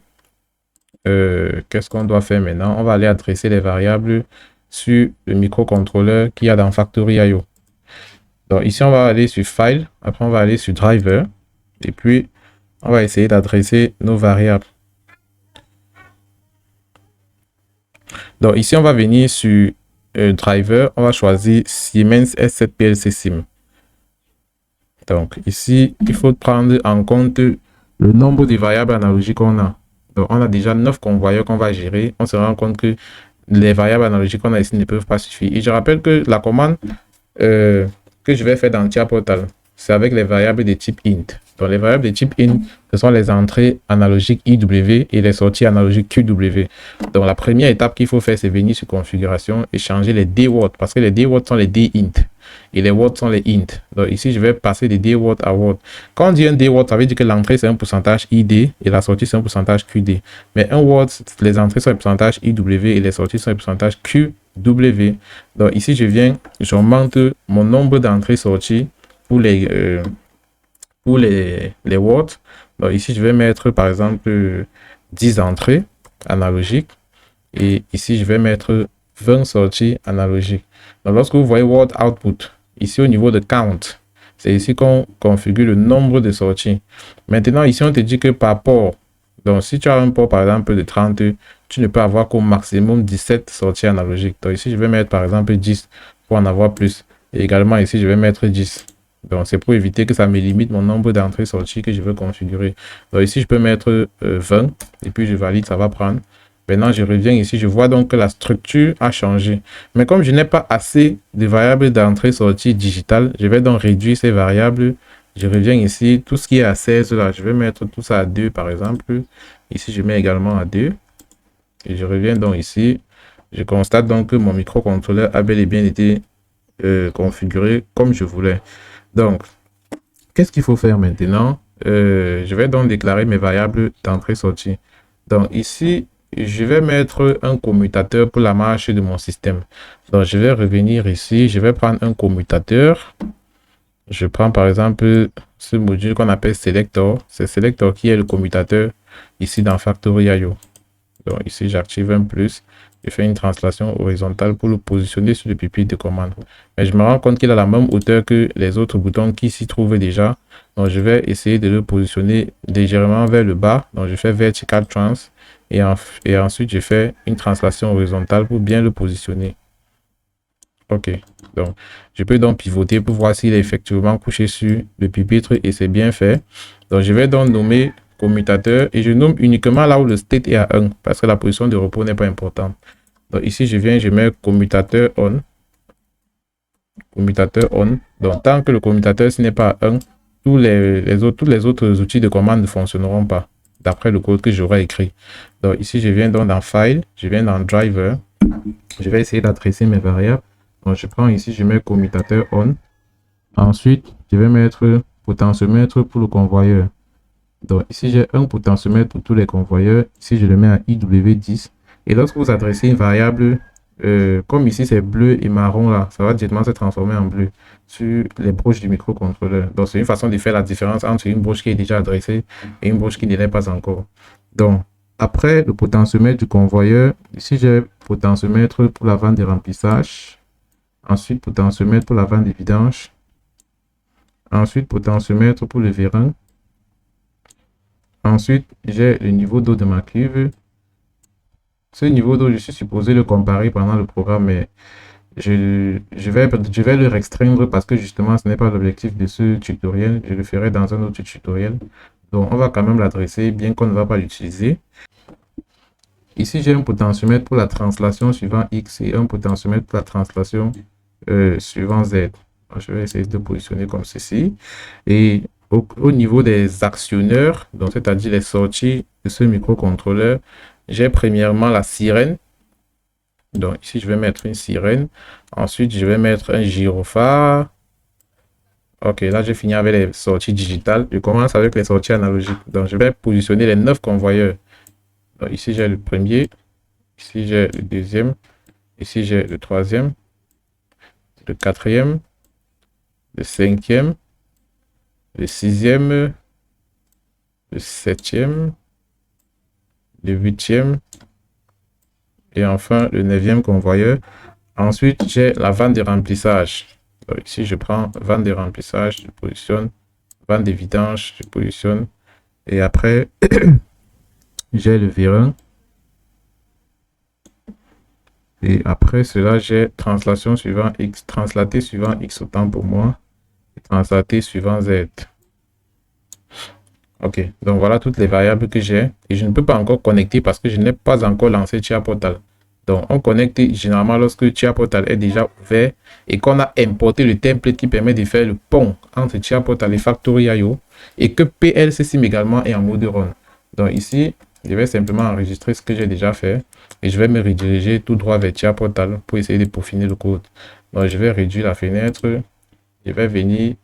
Qu'est-ce qu'on doit faire maintenant? On va aller adresser les variables sur le microcontrôleur qu'il y a dans Factory.io. Donc ici, on va aller sur File, après on va aller sur Driver, et puis on va essayer d'adresser nos variables. Donc ici, on va venir sur Driver, on va choisir Siemens S7 PLC Sim. Donc ici, il faut prendre en compte le nombre de variables analogiques qu'on a. Donc on a déjà 9 convoyeurs qu'on va gérer. On se rend compte que les variables analogiques qu'on a ici ne peuvent pas suffire. Et je rappelle que la commande que je vais faire dans Tia Portal, c'est avec les variables de type int. Donc les variables de type int, ce sont les entrées analogiques IW et les sorties analogiques QW. Donc la première étape qu'il faut faire, c'est venir sur configuration et changer les dword, parce que les dword sont les dint et les word sont les int. Donc ici, je vais passer de dword à word. Quand on dit un dword, ça veut dire que l'entrée c'est un pourcentage ID et la sortie c'est un pourcentage QD. Mais un word, les entrées sont un pourcentage IW et les sorties sont un pourcentage QW. Donc ici, j'augmente mon nombre d'entrées sorties pour les words. Donc ici, je vais mettre par exemple 10 entrées analogiques et ici, je vais mettre 20 sorties analogiques. Donc lorsque vous voyez word output, ici au niveau de count, c'est ici qu'on configure le nombre de sorties. Maintenant, ici, on te dit que par port, donc si tu as un port par exemple de 30, tu ne peux avoir qu'au maximum 17 sorties analogiques. Donc ici, je vais mettre par exemple 10 pour en avoir plus. Et également ici, je vais mettre 10. Donc c'est pour éviter que ça me limite mon nombre d'entrées sorties que je veux configurer. Donc ici, je peux mettre 20 et puis je valide, ça va prendre. Maintenant, je reviens ici, je vois donc que la structure a changé. Mais comme je n'ai pas assez de variables d'entrée-sortie digitale, je vais donc réduire ces variables. Je reviens ici, tout ce qui est à 16 là, je vais mettre tout ça à 2 par exemple. Ici, je mets également à 2. Et je reviens donc ici. Je constate donc que mon microcontrôleur a bel et bien été configuré comme je voulais. Donc, qu'est-ce qu'il faut faire maintenant? Je vais donc déclarer mes variables d'entrée-sortie. Donc ici, je vais mettre un commutateur pour la marche de mon système. Donc je vais revenir ici, je vais prendre un commutateur. Je prends par exemple ce module qu'on appelle Selector. C'est Selector qui est le commutateur ici dans Factory.io. Donc ici, j'active un plus. Je fais une translation horizontale pour le positionner sur le pupitre de commande. Mais je me rends compte qu'il a la même hauteur que les autres boutons qui s'y trouvent déjà. Donc je vais essayer de le positionner légèrement vers le bas. Donc je fais Vertical Trans. Et ensuite, je fais une translation horizontale pour bien le positionner. Ok. Donc, je peux donc pivoter pour voir s'il est effectivement couché sur le pupitre et c'est bien fait. Donc, je vais donc nommer commutateur et je nomme uniquement là où le state est à 1 parce que la position de repos n'est pas importante. Donc, ici, je mets commutateur on. Commutateur on. Donc, tant que le commutateur n'est pas à 1, tous les autres outils de commande ne fonctionneront pas d'après le code que j'aurai écrit. Donc ici, je viens donc dans File, je viens dans Driver. Je vais essayer d'adresser mes variables. Donc je prends ici, je mets commutateur on. Ensuite, je vais mettre potentiomètre pour le convoyeur. Donc ici, j'ai un potentiomètre pour tous les convoyeurs. Ici, je le mets à IW10. Et lorsque vous adressez une variable, comme ici c'est bleu et marron là, ça va directement se transformer en bleu sur les broches du microcontrôleur. Donc c'est une façon de faire la différence entre une broche qui est déjà adressée et une broche qui ne l'est pas encore. Donc après le potentiomètre du convoyeur, ici j'ai potentiomètre pour la vanne de remplissage, ensuite potentiomètre pour la vanne de vidange, ensuite potentiomètre pour le vérin, ensuite j'ai le niveau d'eau de ma cuve. Ce niveau d'eau, je suis supposé le comparer pendant le programme, mais je vais le restreindre parce que justement, ce n'est pas l'objectif de ce tutoriel. Je le ferai dans un autre tutoriel. Donc, on va quand même l'adresser, bien qu'on ne va pas l'utiliser. Ici, j'ai un potentiomètre pour la translation suivant X et un potentiomètre pour la translation suivant Z. Alors, je vais essayer de positionner comme ceci. Et au niveau des actionneurs, donc c'est-à-dire les sorties de ce microcontrôleur, j'ai premièrement la sirène. Donc ici, je vais mettre une sirène. Ensuite, je vais mettre un gyrophare. Ok, là, j'ai fini avec les sorties digitales. Je commence avec les sorties analogiques. Donc, je vais positionner les 9 convoyeurs. Donc, ici, j'ai le premier. Ici, j'ai le deuxième. Ici, j'ai le troisième. Le quatrième. Le cinquième. Le sixième. Le septième. Le huitième. Et enfin, le 9e convoyeur. Ensuite, j'ai la vente de remplissage. Donc, ici, je prends vente de remplissage, je positionne. Vente de vidange, je positionne. Et après, j'ai le vérin. Et après cela, j'ai translation suivant X, translaté suivant X autant pour moi. Et translaté suivant Z. Ok, donc voilà toutes les variables que j'ai. Et je ne peux pas encore connecter parce que je n'ai pas encore lancé Chia Portal. Donc on connecte généralement lorsque Chia Portal est déjà ouvert et qu'on a importé le template qui permet de faire le pont entre Chia Portal et Factory.io et que PLC Sim également est en mode run. Donc ici, je vais simplement enregistrer ce que j'ai déjà fait et je vais me rediriger tout droit vers Chia Portal pour essayer de peaufiner le code. Donc je vais réduire la fenêtre, je vais venir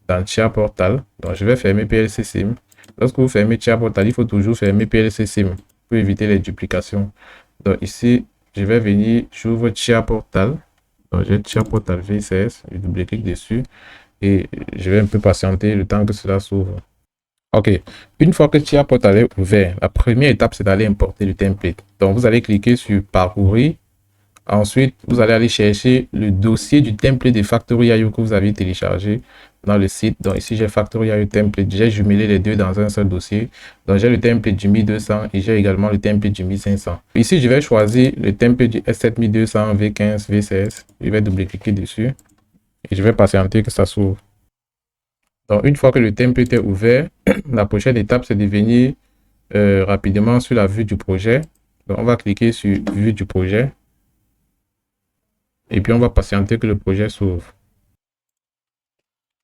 dans Chia Portal. Donc je vais fermer PLC Sim. Lorsque vous fermez Chia Portal, il faut toujours fermer PLC Sim pour éviter les duplications. Donc ici, je vais venir, j'ouvre Chia Portal. Donc j'ai Chia Portal V16, je double-clique dessus et je vais un peu patienter le temps que cela s'ouvre. Ok, une fois que Chia Portal est ouvert, la première étape c'est d'aller importer le template. Donc vous allez cliquer sur parcourir. Ensuite, vous allez aller chercher le dossier du template de Factory.io que vous avez téléchargé dans le site. Donc ici, j'ai Factory.io template. J'ai jumelé les deux dans un seul dossier. Donc j'ai le template du 1200 et j'ai également le template du 1500. Ici, je vais choisir le template du S7200 V15 V16. Je vais double-cliquer dessus et je vais patienter que ça s'ouvre. Donc une fois que le template est ouvert, la prochaine étape, c'est de venir rapidement sur la vue du projet. Donc on va cliquer sur vue du projet. Et puis, on va patienter que le projet s'ouvre.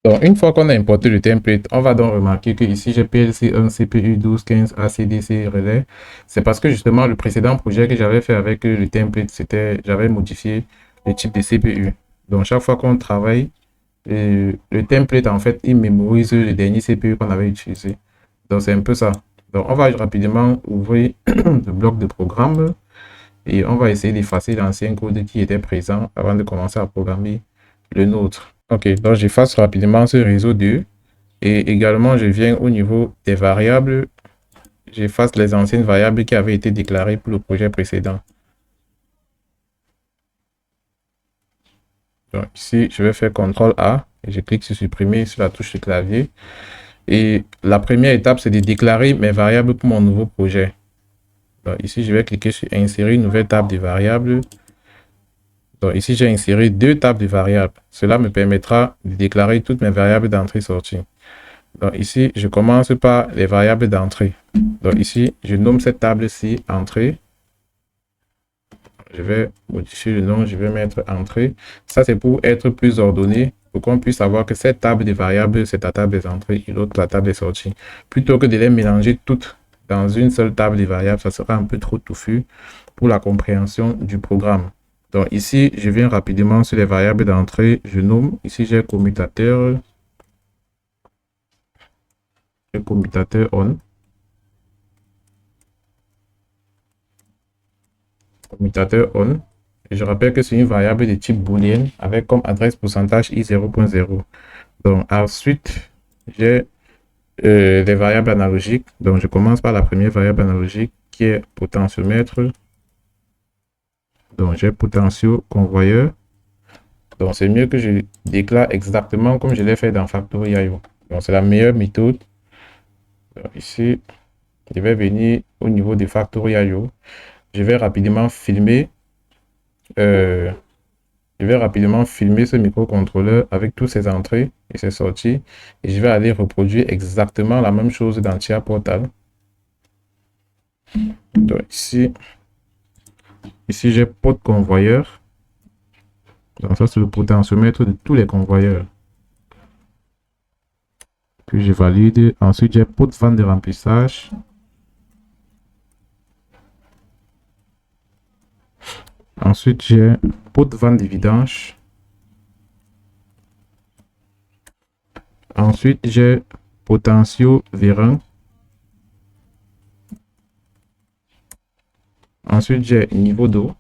Donc, une fois qu'on a importé le template, on va donc remarquer que ici, j'ai PLC1, CPU 1215, ACDC relais. C'est parce que justement, le précédent projet que j'avais fait avec le template, j'avais modifié le type de CPU. Donc, chaque fois qu'on travaille, le template, en fait, il mémorise le dernier CPU qu'on avait utilisé. Donc, c'est un peu ça. Donc, on va rapidement ouvrir le bloc de programme. Et on va essayer d'effacer l'ancien code qui était présent avant de commencer à programmer le nôtre. Ok, donc j'efface rapidement ce réseau 2. Et également, je viens au niveau des variables. J'efface les anciennes variables qui avaient été déclarées pour le projet précédent. Donc ici, je vais faire CTRL A et je clique sur supprimer sur la touche de clavier. Et la première étape, c'est de déclarer mes variables pour mon nouveau projet. Donc ici, je vais cliquer sur insérer une nouvelle table de variables. Donc ici, j'ai inséré deux tables de variables. Cela me permettra de déclarer toutes mes variables d'entrée-sortie. Donc ici, je commence par les variables d'entrée. Donc ici, je nomme cette table-ci entrée. Je vais modifier le nom, je vais mettre entrée. Ça, c'est pour être plus ordonné, pour qu'on puisse savoir que cette table de variables, c'est la table des entrées et l'autre, la table des sorties. Plutôt que de les mélanger toutes dans une seule table de variables, ça sera un peu trop touffu pour la compréhension du programme. Donc ici, je viens rapidement sur les variables d'entrée. Je nomme, ici j'ai commutateur. Le commutateur on. Commutateur on. Et je rappelle que c'est une variable de type booléen avec comme adresse pourcentage i 0.0. Donc ensuite, j'ai les variables analogiques. Donc je commence par la première variable analogique qui est potentiomètre. Donc j'ai potentio convoyeur. Donc c'est mieux que je déclare exactement comme je l'ai fait dans Factory.io. Donc c'est la meilleure méthode. Donc, ici, je vais venir au niveau de Factory.io. Je vais rapidement filmer. Je vais rapidement filmer ce microcontrôleur avec toutes ses entrées et ses sorties. Et je vais aller reproduire exactement la même chose dans Chia Portal. Donc ici j'ai pot convoyeur. Donc ça, c'est le potentiomètre de tous les convoyeurs. Puis je valide. Ensuite, j'ai pot vente de remplissage. Ensuite, j'ai pot vente de vidange. Ensuite, j'ai potentio vérin. Ensuite, j'ai niveau d'eau.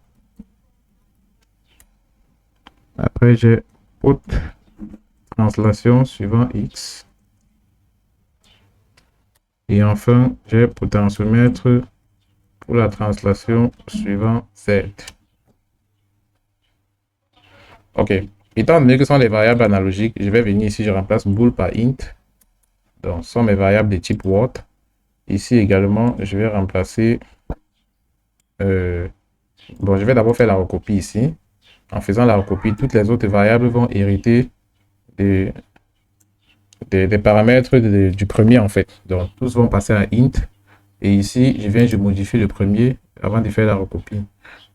Après, j'ai pot translation suivant X. Et enfin, j'ai potentiomètre pour la translation suivant Z. Ok. Étant donné que ce sont des variables analogiques, je vais venir ici, je remplace bool par int. Donc, ce sont mes variables de type what. Ici également, je vais remplacer... bon, je vais d'abord faire la recopie ici. En faisant la recopie, toutes les autres variables vont hériter des paramètres du premier en fait. Donc, tous vont passer à int. Et ici, je modifie le premier avant de faire la recopie.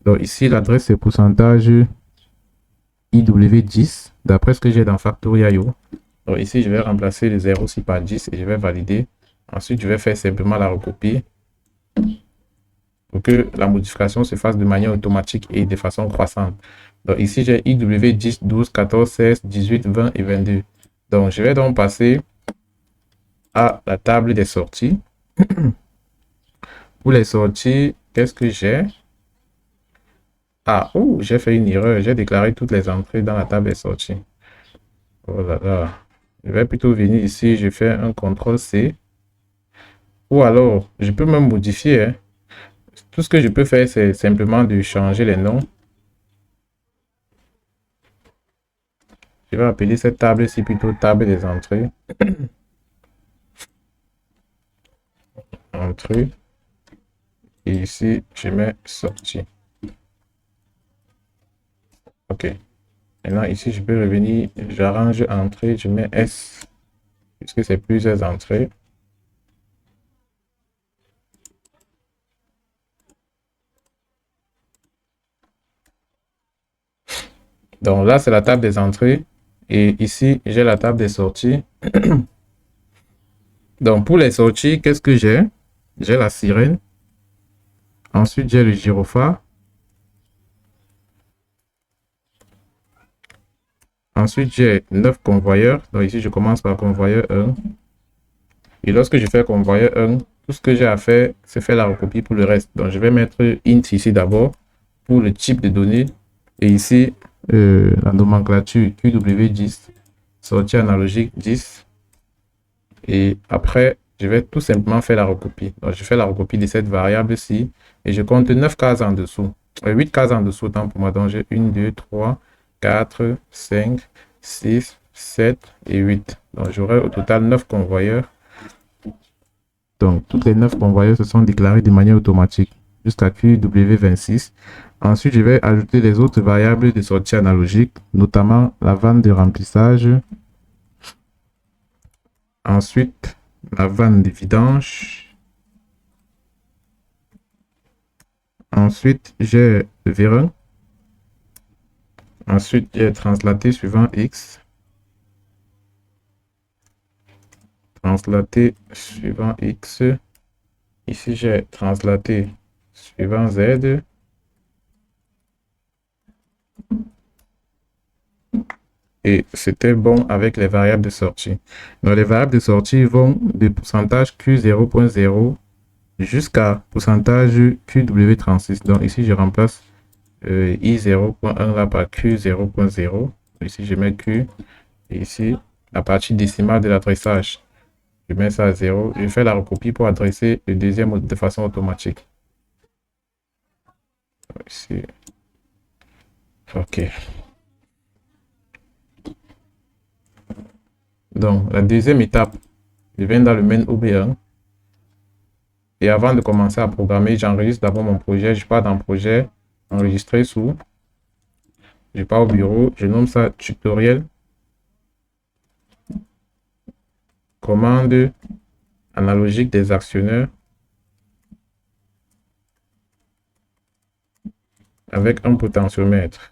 Donc, ici, l'adresse c'est pourcentage IW10, d'après ce que j'ai dans Factorio. Donc, ici, je vais remplacer le 0 ci par 10 et je vais valider. Ensuite, je vais faire simplement la recopie pour que la modification se fasse de manière automatique et de façon croissante. Donc, ici, j'ai IW10, 12, 14, 16, 18, 20 et 22. Donc, je vais donc passer à la table des sorties. Pour les sorties, qu'est-ce que j'ai? Ah, oh, j'ai fait une erreur. J'ai déclaré toutes les entrées dans la table des sorties. Oh là là. Je vais plutôt venir ici, je fais un CTRL-C. Ou alors, je peux même modifier. Hein. Tout ce que je peux faire, c'est simplement de changer les noms. Je vais appeler cette table-ci plutôt table des entrées. Entrée. Et ici, je mets sortie. OK. Maintenant, ici, je peux revenir, j'arrange entrée, je mets S, puisque c'est plusieurs entrées. Donc là, c'est la table des entrées. Et ici, j'ai la table des sorties. Donc pour les sorties, qu'est-ce que j'ai? J'ai la sirène. Ensuite, j'ai le gyrophare. Ensuite, j'ai 9 convoyeurs. Donc ici, je commence par convoyeur 1. Et lorsque je fais convoyeur 1, tout ce que j'ai à faire, c'est faire la recopie pour le reste. Donc je vais mettre int ici d'abord pour le type de données. Et ici, la nomenclature QW10, sortie analogique 10. Et après, je vais tout simplement faire la recopie. Donc, je fais la recopie de cette variable-ci et je compte 9 cases en dessous. 8 cases en dessous, autant pour moi. Donc, j'ai 1, 2, 3, 4, 5, 6, 7 et 8. Donc, j'aurai au total 9 convoyeurs. Donc, toutes les 9 convoyeurs se sont déclarés de manière automatique jusqu'à QW26. Ensuite, je vais ajouter les autres variables de sortie analogique, notamment la vanne de remplissage. Ensuite, la vanne de vidange. Ensuite, j'ai le vérin. Ensuite, j'ai translaté suivant X. Translaté suivant X. Ici, j'ai translaté suivant Z. Et c'était bon avec les variables de sortie. Donc, les variables de sortie vont de pourcentage Q0.0 jusqu'à pourcentage QW36. Donc, ici, je remplace I0.1 là par Q0.0. Ici, je mets Q. Et ici, la partie décimale de l'adressage, je mets ça à 0. Je fais la recopie pour adresser le deuxième de façon automatique. Ici. OK. Donc, la deuxième étape, je viens dans le main OB1. Et avant de commencer à programmer, j'enregistre d'abord mon projet. Je pars dans projet, enregistrer sous. Je pars au bureau, je nomme ça tutoriel. Commande analogique des actionneurs avec un potentiomètre.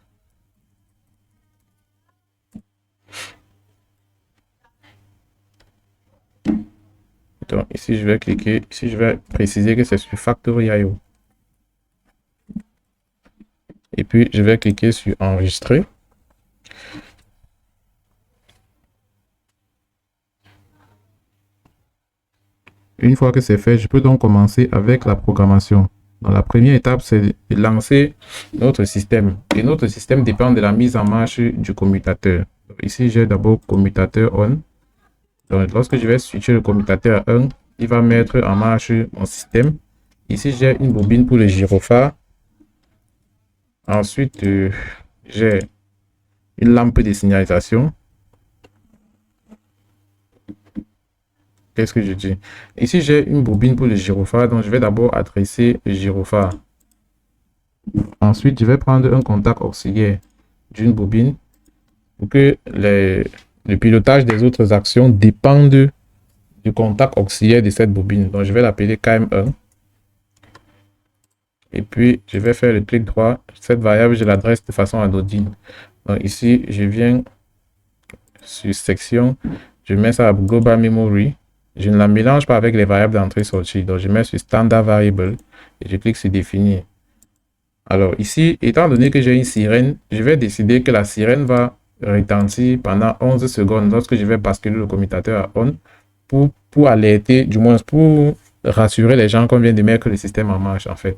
Donc ici, je vais cliquer, ici, je vais préciser que c'est sur Factorio. Et puis, je vais cliquer sur enregistrer. Une fois que c'est fait, je peux donc commencer avec la programmation. Donc, la première étape, c'est de lancer notre système. Et notre système dépend de la mise en marche du commutateur. Donc, ici, j'ai d'abord commutateur on. Donc, lorsque je vais switcher le commutateur à 1, il va mettre en marche mon système. Ici, j'ai une bobine pour le gyrophare. Ensuite, j'ai une lampe de signalisation. Qu'est-ce que je dis? Ici, j'ai une bobine pour le gyrophare, donc je vais d'abord adresser le gyrophare. Ensuite, je vais prendre un contact auxiliaire d'une bobine pour que le pilotage des autres actions dépende du contact auxiliaire de cette bobine. Donc, je vais l'appeler KM1. Et puis, je vais faire le clic droit. Cette variable, je l'adresse de façon anodine. Donc, ici, je viens sur section. Je mets ça à Global Memory. Je ne la mélange pas avec les variables d'entrée-sortie. Donc, je mets sur Standard Variable et je clique sur Définir. Alors, ici, étant donné que j'ai une sirène, je vais décider que la sirène va retentir pendant 11 secondes lorsque je vais basculer le commutateur à on pour alerter, du moins pour rassurer les gens qu'on vient de mettre le système en marche, en fait.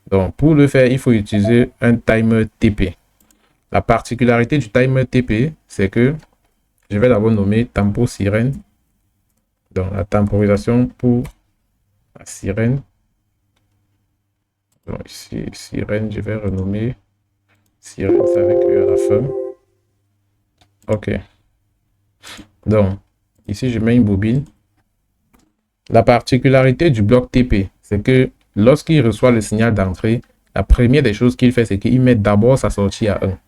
Donc, pour le faire, il faut utiliser un timer TP. La particularité du timer TP, c'est que je vais d'abord nommer tempo sirène. Donc, la temporisation pour la sirène. Donc, ici, sirène, je vais renommer sirène avec E à la fin. OK. Donc, ici, je mets une bobine. La particularité du bloc TP, c'est que lorsqu'il reçoit le signal d'entrée, la première des choses qu'il fait, c'est qu'il met d'abord sa sortie à 1.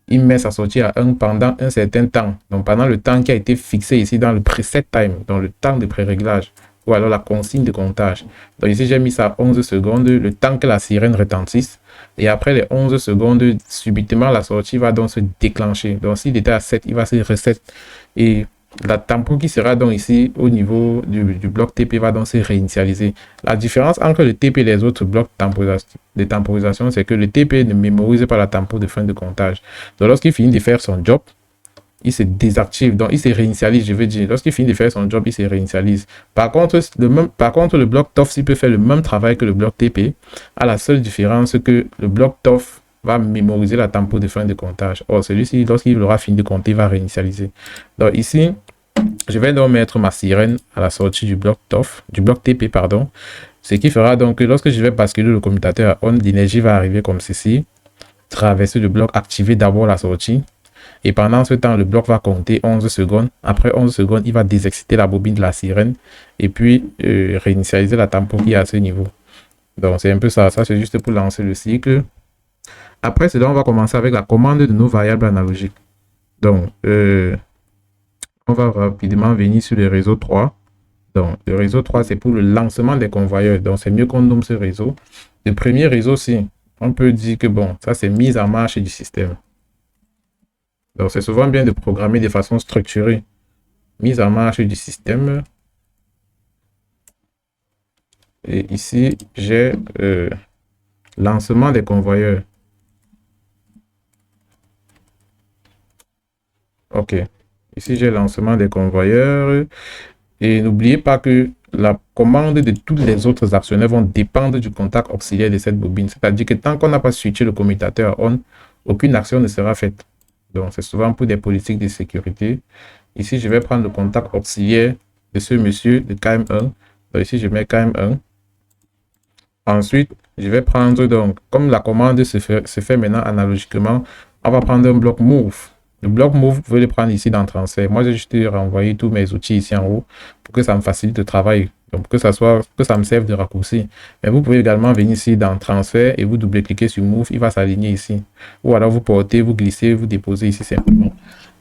Il met sa sortie à 1 pendant un certain temps. Donc, pendant le temps qui a été fixé ici dans le preset time, dans le temps de pré-réglage, ou alors la consigne de comptage. Donc, ici, j'ai mis ça à 11 secondes, le temps que la sirène retentisse. Et après les 11 secondes, subitement, la sortie va donc se déclencher. Donc, s'il était à 7, il va se reset. Et la tempo qui sera donc ici au niveau du bloc TP va donc se réinitialiser. La différence entre le TP et les autres blocs de temporisation, c'est que le TP ne mémorise pas la tempo de fin de comptage. Donc lorsqu'il finit de faire son job, il se désactive, donc il se réinitialise, je veux dire. Lorsqu'il finit de faire son job, il se réinitialise. Par contre, le bloc TOF, il peut faire le même travail que le bloc TP, à la seule différence que le bloc TOF va mémoriser la tempo de fin de comptage. Or, celui-ci, lorsqu'il aura fini de compter, va réinitialiser. Donc ici, je vais donc mettre ma sirène à la sortie du bloc TOF, du bloc TP, pardon. Ce qui fera donc que lorsque je vais basculer le commutateur à on, l'énergie va arriver comme ceci, traverser le bloc, activer d'abord la sortie. Et pendant ce temps, le bloc va compter 11 secondes. Après 11 secondes, il va désexciter la bobine de la sirène et puis réinitialiser la tempo qui est à ce niveau. Donc, c'est un peu ça. Ça, c'est juste pour lancer le cycle. Après cela, on va commencer avec la commande de nos variables analogiques. Donc, on va rapidement venir sur le réseau 3. Donc, le réseau 3, c'est pour le lancement des convoyeurs. Donc, c'est mieux qu'on nomme ce réseau. Le premier réseau, c'est, on peut dire que, bon, ça, c'est mise en marche du système. Donc, c'est souvent bien de programmer de façon structurée. Mise en marche du système. Et ici, j'ai lancement des convoyeurs. OK. Ici, j'ai lancement des convoyeurs. Et n'oubliez pas que la commande de tous les autres actionnaires vont dépendre du contact auxiliaire de cette bobine. C'est-à-dire que tant qu'on n'a pas switché le commutateur on, aucune action ne sera faite. Donc, c'est souvent pour des politiques de sécurité. Ici, je vais prendre le contact auxiliaire de ce monsieur, de KM1. Donc, ici, je mets KM1. Ensuite, je vais prendre, donc, comme la commande se fait maintenant analogiquement, on va prendre un bloc move. Le bloc move, vous pouvez le prendre ici dans transfert. Moi, j'ai juste renvoyé tous mes outils ici en haut pour que ça me facilite le travail. Donc, que ça me serve de raccourci. Mais vous pouvez également venir ici dans transfert et vous double-cliquez sur move. Il va s'aligner ici. Ou alors vous portez, vous glissez, vous déposez ici simplement.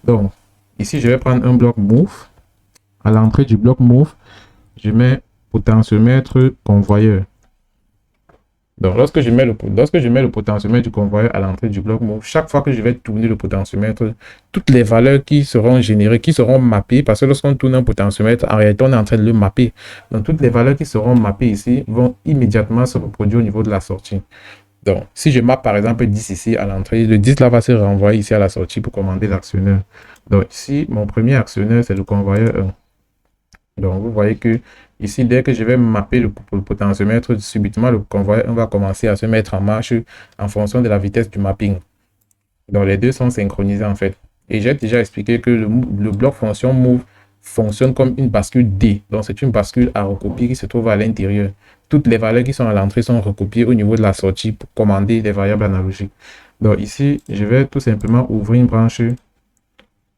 Donc, ici, je vais prendre un bloc move. À l'entrée du bloc move, je mets potentiomètre convoyeur. Donc, lorsque je mets le potentiomètre du convoyeur à l'entrée du bloc move, chaque fois que je vais tourner le potentiomètre, toutes les valeurs qui seront générées, qui seront mappées, parce que lorsqu'on tourne un potentiomètre, en réalité, on est en train de le mapper. Donc, toutes les valeurs qui seront mappées ici vont immédiatement se reproduire au niveau de la sortie. Donc, si je mappe par exemple 10 ici à l'entrée, le 10 là va se renvoyer ici à la sortie pour commander l'actionneur. Donc, ici, mon premier actionneur, c'est le convoyeur 1. Donc, vous voyez que ici, dès que je vais mapper le potentiomètre, subitement, le convoyeur va commencer à se mettre en marche en fonction de la vitesse du mapping. Donc, les deux sont synchronisés en fait. Et j'ai déjà expliqué que le bloc fonction move fonctionne comme une bascule D. Donc, c'est une bascule à recopier qui se trouve à l'intérieur. Toutes les valeurs qui sont à l'entrée sont recopiées au niveau de la sortie pour commander les variables analogiques. Donc, ici, je vais tout simplement ouvrir une branche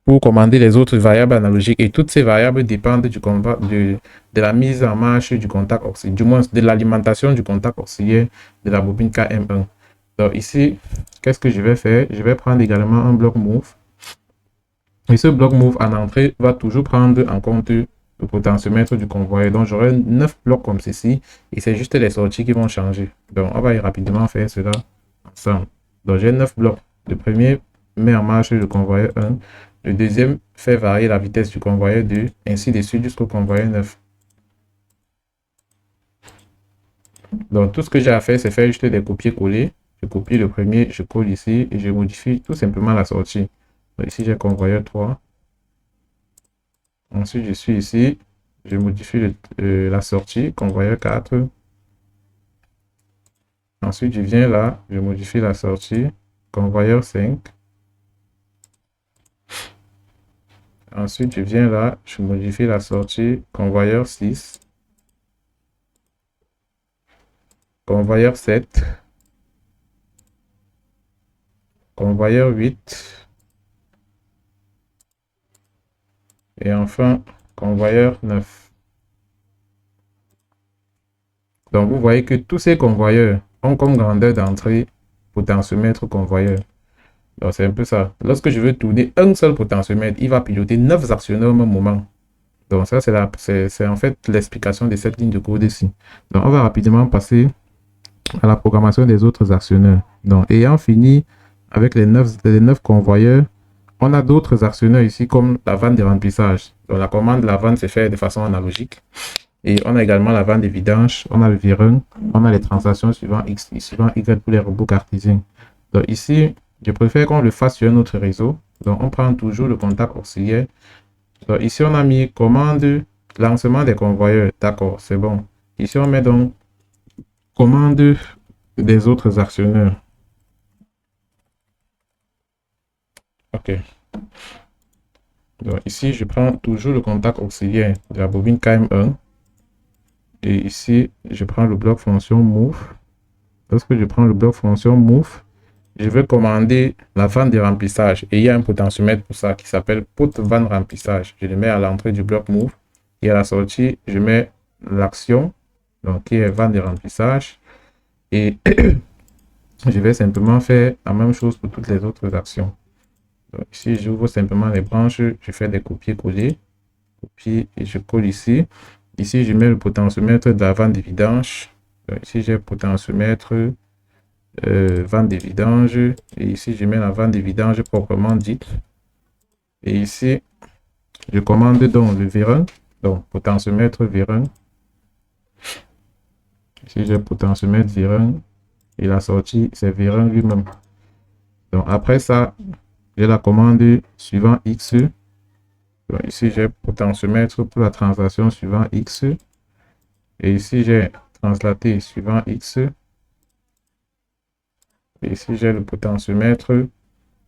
pour commander les autres variables analogiques. Et toutes ces variables dépendent de la mise en marche du contact auxiliaire, du moins de l'alimentation du contact auxiliaire de la bobine KM1. Donc ici, qu'est-ce que je vais faire? Je vais prendre également un bloc move. Et ce bloc move en entrée va toujours prendre en compte le potentiomètre du convoyeur. Donc j'aurai 9 blocs comme ceci. Et c'est juste les sorties qui vont changer. Donc on va rapidement faire cela ensemble. Donc j'ai 9 blocs. Le premier met en marche le convoyeur 1. Le deuxième fait varier la vitesse du convoyeur 2, ainsi de suite jusqu'au convoyeur 9. Donc tout ce que j'ai à faire, c'est faire juste des copier-coller. Je copie le premier, je colle ici et je modifie tout simplement la sortie. Donc ici, j'ai convoyeur 3. Ensuite, je suis ici, je modifie la sortie, convoyeur 4. Ensuite, je viens là, je modifie la sortie, convoyeur 5. Ensuite, je viens là, je modifie la sortie, convoyeur 6. Convoyeur 7. Convoyeur 8. Et enfin, convoyeur 9. Donc, vous voyez que tous ces convoyeurs ont comme grandeur d'entrée potentiomètre convoyeur. Donc, c'est un peu ça. Lorsque je veux tourner un seul potentiomètre, il va piloter 9 actionneurs au même moment. Donc, ça, c'est en fait l'explication de cette ligne de code ici. Donc, on va rapidement passer à la programmation des autres actionneurs. Donc, ayant fini avec les 9 convoyeurs, on a d'autres actionneurs ici comme la vanne de remplissage. Donc, la commande de la vanne se fait de façon analogique. Et on a également la vanne de vidange, on a le virun, on a les transactions suivant X et suivant Y pour les robots cartésiens. Donc ici, je préfère qu'on le fasse sur un autre réseau. Donc on prend toujours le contact auxiliaire. Donc ici, on a mis commande lancement des convoyeurs. D'accord, c'est bon. Ici, on met donc commande des autres actionneurs. OK. Donc ici, je prends toujours le contact auxiliaire de la bobine KM1. Et ici, je prends le bloc fonction move. Lorsque je prends le bloc fonction move, je vais commander la vanne de remplissage. Et il y a un potentiomètre pour ça qui s'appelle pot vanne remplissage. Je le mets à l'entrée du bloc move. Et à la sortie, je mets l'action, donc qui est vanne de remplissage. Et je vais simplement faire la même chose pour toutes les autres actions. Donc ici, j'ouvre simplement les branches, je fais des copier-coller. Copier et je colle ici. Ici, je mets le potentiomètre de la vanne de vidange. Donc ici, j'ai potentiomètre vanne de vidange. Et ici, je mets la vanne de vidange proprement dite. Et ici, je commande donc le virun. Donc, potentiomètre virun. Ici, j'ai potentiomètre virun. Et la sortie, c'est virun lui-même. Donc, après ça, j'ai la commande suivant X. Donc, ici, j'ai potentiomètre pour la translation suivant X. Et ici, j'ai translaté suivant X. Et ici, j'ai le potentiomètre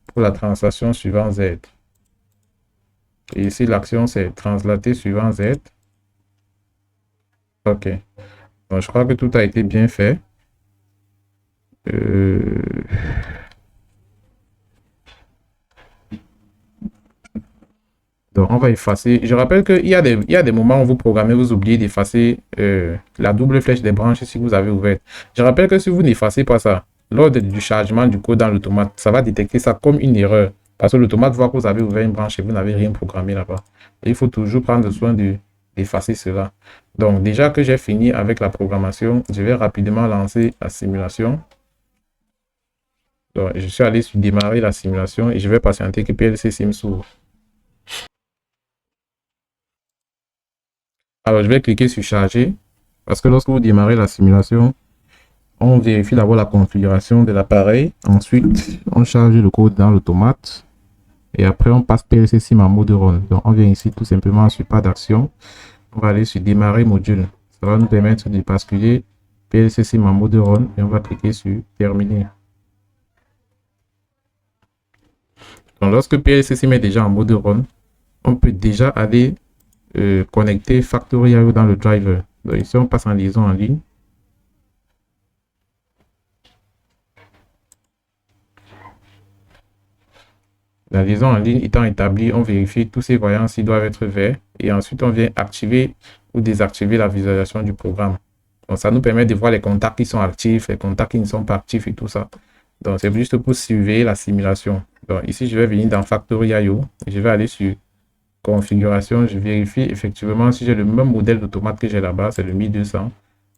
pour la translation suivant Z. Et ici, l'action, c'est translater suivant Z. OK. Donc, je crois que tout a été bien fait. Donc, on va effacer. Je rappelle qu'il y a des moments où vous programmez, vous oubliez d'effacer la double flèche des branches si vous avez ouvert. Je rappelle que si vous n'effacez pas ça, lors du chargement du code dans l'automate, ça va détecter ça comme une erreur. Parce que l'automate voit que vous avez ouvert une branche et vous n'avez rien programmé là-bas. Il faut toujours prendre soin d'effacer cela. Donc, déjà que j'ai fini avec la programmation, je vais rapidement lancer la simulation. Donc, je suis allé sur démarrer la simulation et je vais patienter que PLC Sim s'ouvre. Alors, je vais cliquer sur charger parce que lorsque vous démarrez la simulation, on vérifie d'abord la configuration de l'appareil. Ensuite, on charge le code dans l'automate et après, on passe PLC Sim en mode run. Donc, on vient ici tout simplement sur pas d'action. On va aller sur démarrer module. Ça va nous permettre de basculer PLC Sim en mode run et on va cliquer sur terminer. Donc, lorsque PLC Sim est déjà en mode run, on peut déjà aller connecter Factory.io dans le driver. Donc ici, on passe en liaison en ligne. La liaison en ligne étant établie, on vérifie tous ces voyants s'ils doivent être verts et ensuite on vient activer ou désactiver la visualisation du programme. Donc ça nous permet de voir les contacts qui sont actifs, les contacts qui ne sont pas actifs et tout ça. Donc c'est juste pour surveiller la simulation. Donc ici je vais venir dans Factory.io et je vais aller sur configuration, je vérifie effectivement si j'ai le même modèle d'automate que j'ai là-bas, c'est le 1200.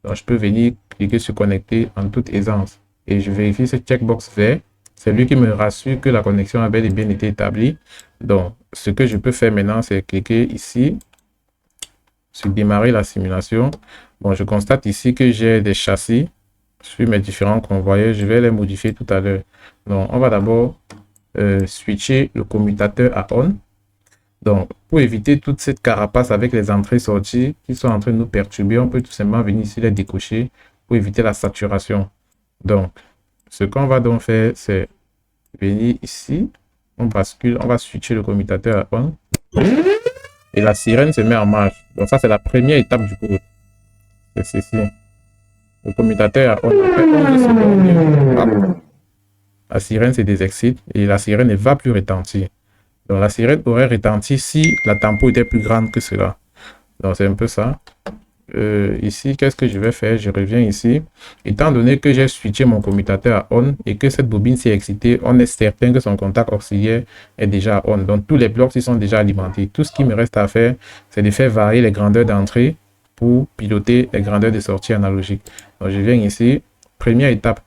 Donc je peux venir cliquer sur connecter en toute aisance et je vérifie ce checkbox vert. C'est lui qui me rassure que la connexion avait bien été établie. Donc, ce que je peux faire maintenant, c'est cliquer ici sur démarrer la simulation. Bon, je constate ici que j'ai des châssis sur mes différents convoyeurs. Je vais les modifier tout à l'heure. Donc, on va d'abord switcher le commutateur à on. Donc, pour éviter toute cette carapace avec les entrées-sorties qui sont en train de nous perturber, on peut tout simplement venir ici les décocher pour éviter la saturation. Donc, ce qu'on va donc faire, c'est venir ici, on bascule, on va switcher le commutateur à on et la sirène se met en marche. Donc ça, c'est la première étape du code. C'est ceci. Le commutateur à on, après 11 secondes, la sirène se désexcite et la sirène ne va plus retentir. Donc la sirène aurait retenti si la tempo était plus grande que cela. Donc c'est un peu ça. Ici, qu'est-ce que je vais faire? Je reviens ici. Étant donné que j'ai switché mon commutateur à on et que cette bobine s'est excitée, on est certain que son contact auxiliaire est déjà à on. Donc tous les blocs sont déjà alimentés. Tout ce qui me reste à faire, c'est de faire varier les grandeurs d'entrée pour piloter les grandeurs de sortie analogique. Donc je viens ici. Première étape,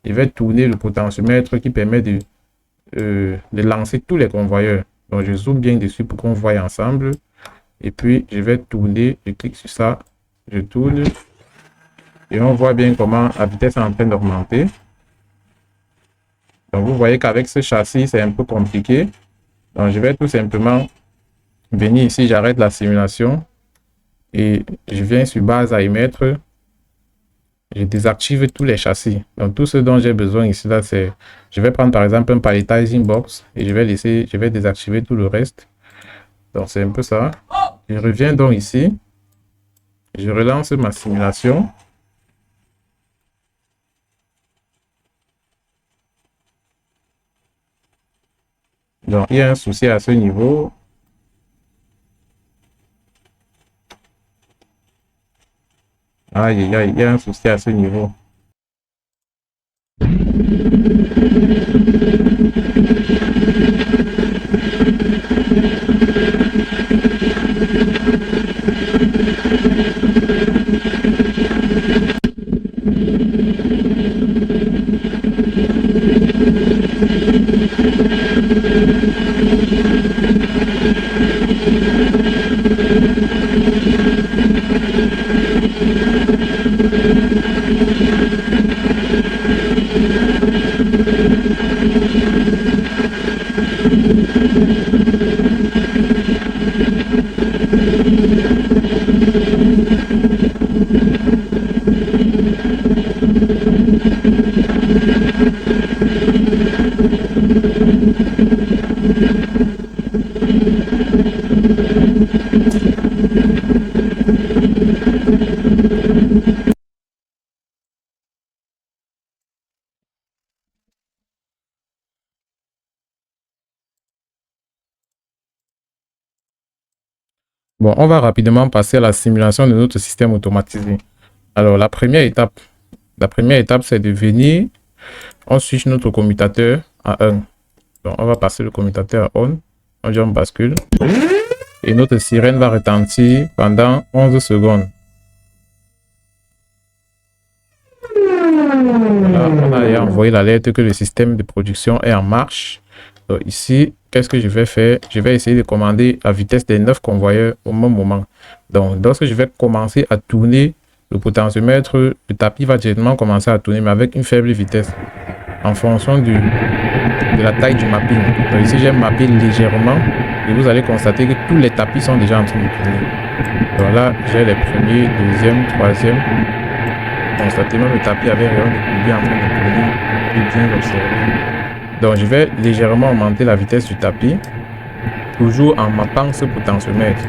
je vais tourner le potentiomètre qui permet de lancer tous les convoyeurs. Donc je zoome bien dessus pour qu'on voie ensemble. Et puis je vais tourner, je clique sur ça. Je tourne et on voit bien comment la vitesse est en train d'augmenter. Donc vous voyez qu'avec ce châssis, c'est un peu compliqué. Donc je vais tout simplement venir ici, j'arrête la simulation et je viens sur base à émettre. Je désactive tous les châssis. Donc tout ce dont j'ai besoin ici, là, c'est, je vais prendre par exemple un palletizing box et je vais désactiver tout le reste. Donc c'est un peu ça. Je reviens donc ici. Je relance ma simulation. Donc, il y a un souci à ce niveau. Aïe, aïe, aïe, il y a un souci à ce niveau. Bon, on va rapidement passer à la simulation de notre système automatisé. Alors, la première étape, c'est de venir, on switch notre commutateur à 1. Donc, on va passer le commutateur à on, on bascule, et notre sirène va retentir pendant 11 secondes. Voilà, on a envoyé l'alerte que le système de production est en marche. Donc ici, qu'est-ce que je vais faire? Je vais essayer de commander la vitesse des 9 convoyeurs au même moment. Donc, lorsque je vais commencer à tourner le potentiomètre, le tapis va directement commencer à tourner, mais avec une faible vitesse en fonction de la taille du mapping. Donc ici, j'ai mappé légèrement et vous allez constater que tous les tapis sont déjà en train de tourner. Donc là, j'ai les premiers, deuxième, troisième. Constatez même le tapis avait rien de bien en train de tourner. Je bien l'observer. Donc, je vais légèrement augmenter la vitesse du tapis, toujours en mappant ce potentiomètre.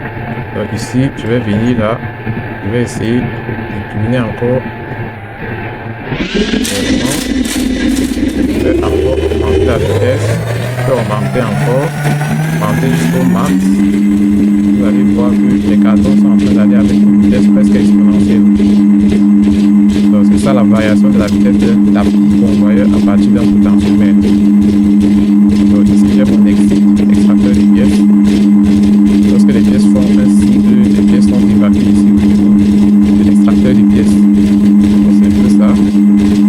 Donc, ici, je vais venir là, je vais essayer de tourner encore. Je vais encore augmenter la vitesse. peux augmenter encore, augmenter jusqu'au max. Vous allez voir que les cartons sont en train d'aller avec une vitesse presque exponentielle. Donc c'est ça la variation de la vitesse d'un tapis convoyeur à partir d'un potentiomètre. Donc ici j'ai mon extracteur de pièces. Lorsque les pièces font un cycle, les pièces sont évacuées ici au niveau de l'extracteur de pièces. Donc c'est un peu ça.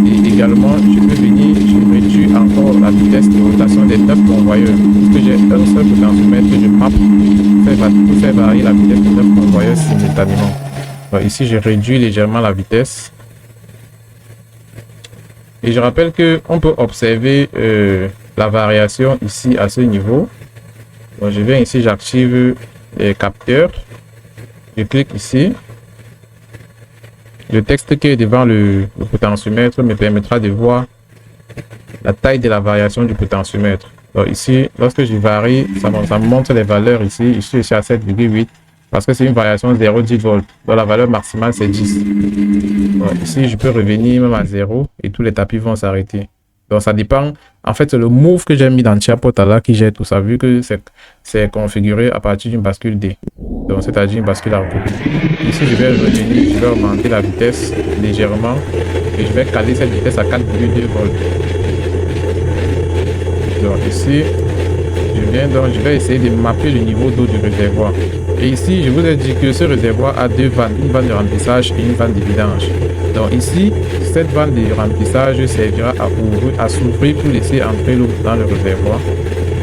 Et également je peux venir, je réduis encore la vitesse de rotation des 9 convoyeurs. Puisque j'ai un seul potentiomètre que je mappe pour faire varier la vitesse de 9 convoyeurs simultanément. Donc ici je réduis légèrement la vitesse. Et je rappelle qu'on peut observer la variation ici à ce niveau. Donc je viens ici, j'active les capteurs. Je clique ici. Le texte qui est devant le potentiomètre me permettra de voir la taille de la variation du potentiomètre. Donc ici, lorsque je varie, ça me montre les valeurs ici. Je suis ici à 7,8 parce que c'est une variation 0,10 volts. Donc la valeur maximale c'est 10. Donc ici, je peux revenir même à 0 et tous les tapis vont s'arrêter. Donc ça dépend. En fait, c'est le move que j'ai mis dans Chiapotala qui gère tout ça, vu que c'est configuré à partir d'une bascule D. Donc c'est-à-dire une bascule à recoupler. Ici, je vais revenir, je vais augmenter la vitesse légèrement et je vais caler cette vitesse à 4,2 volts. Donc ici, je vais essayer de mapper le niveau d'eau du réservoir. Et ici, je vous ai dit que ce réservoir a deux vannes, une vanne de remplissage et une vanne de vidange. Donc ici, cette vanne de remplissage servira à s'ouvrir pour laisser entrer l'eau dans le réservoir.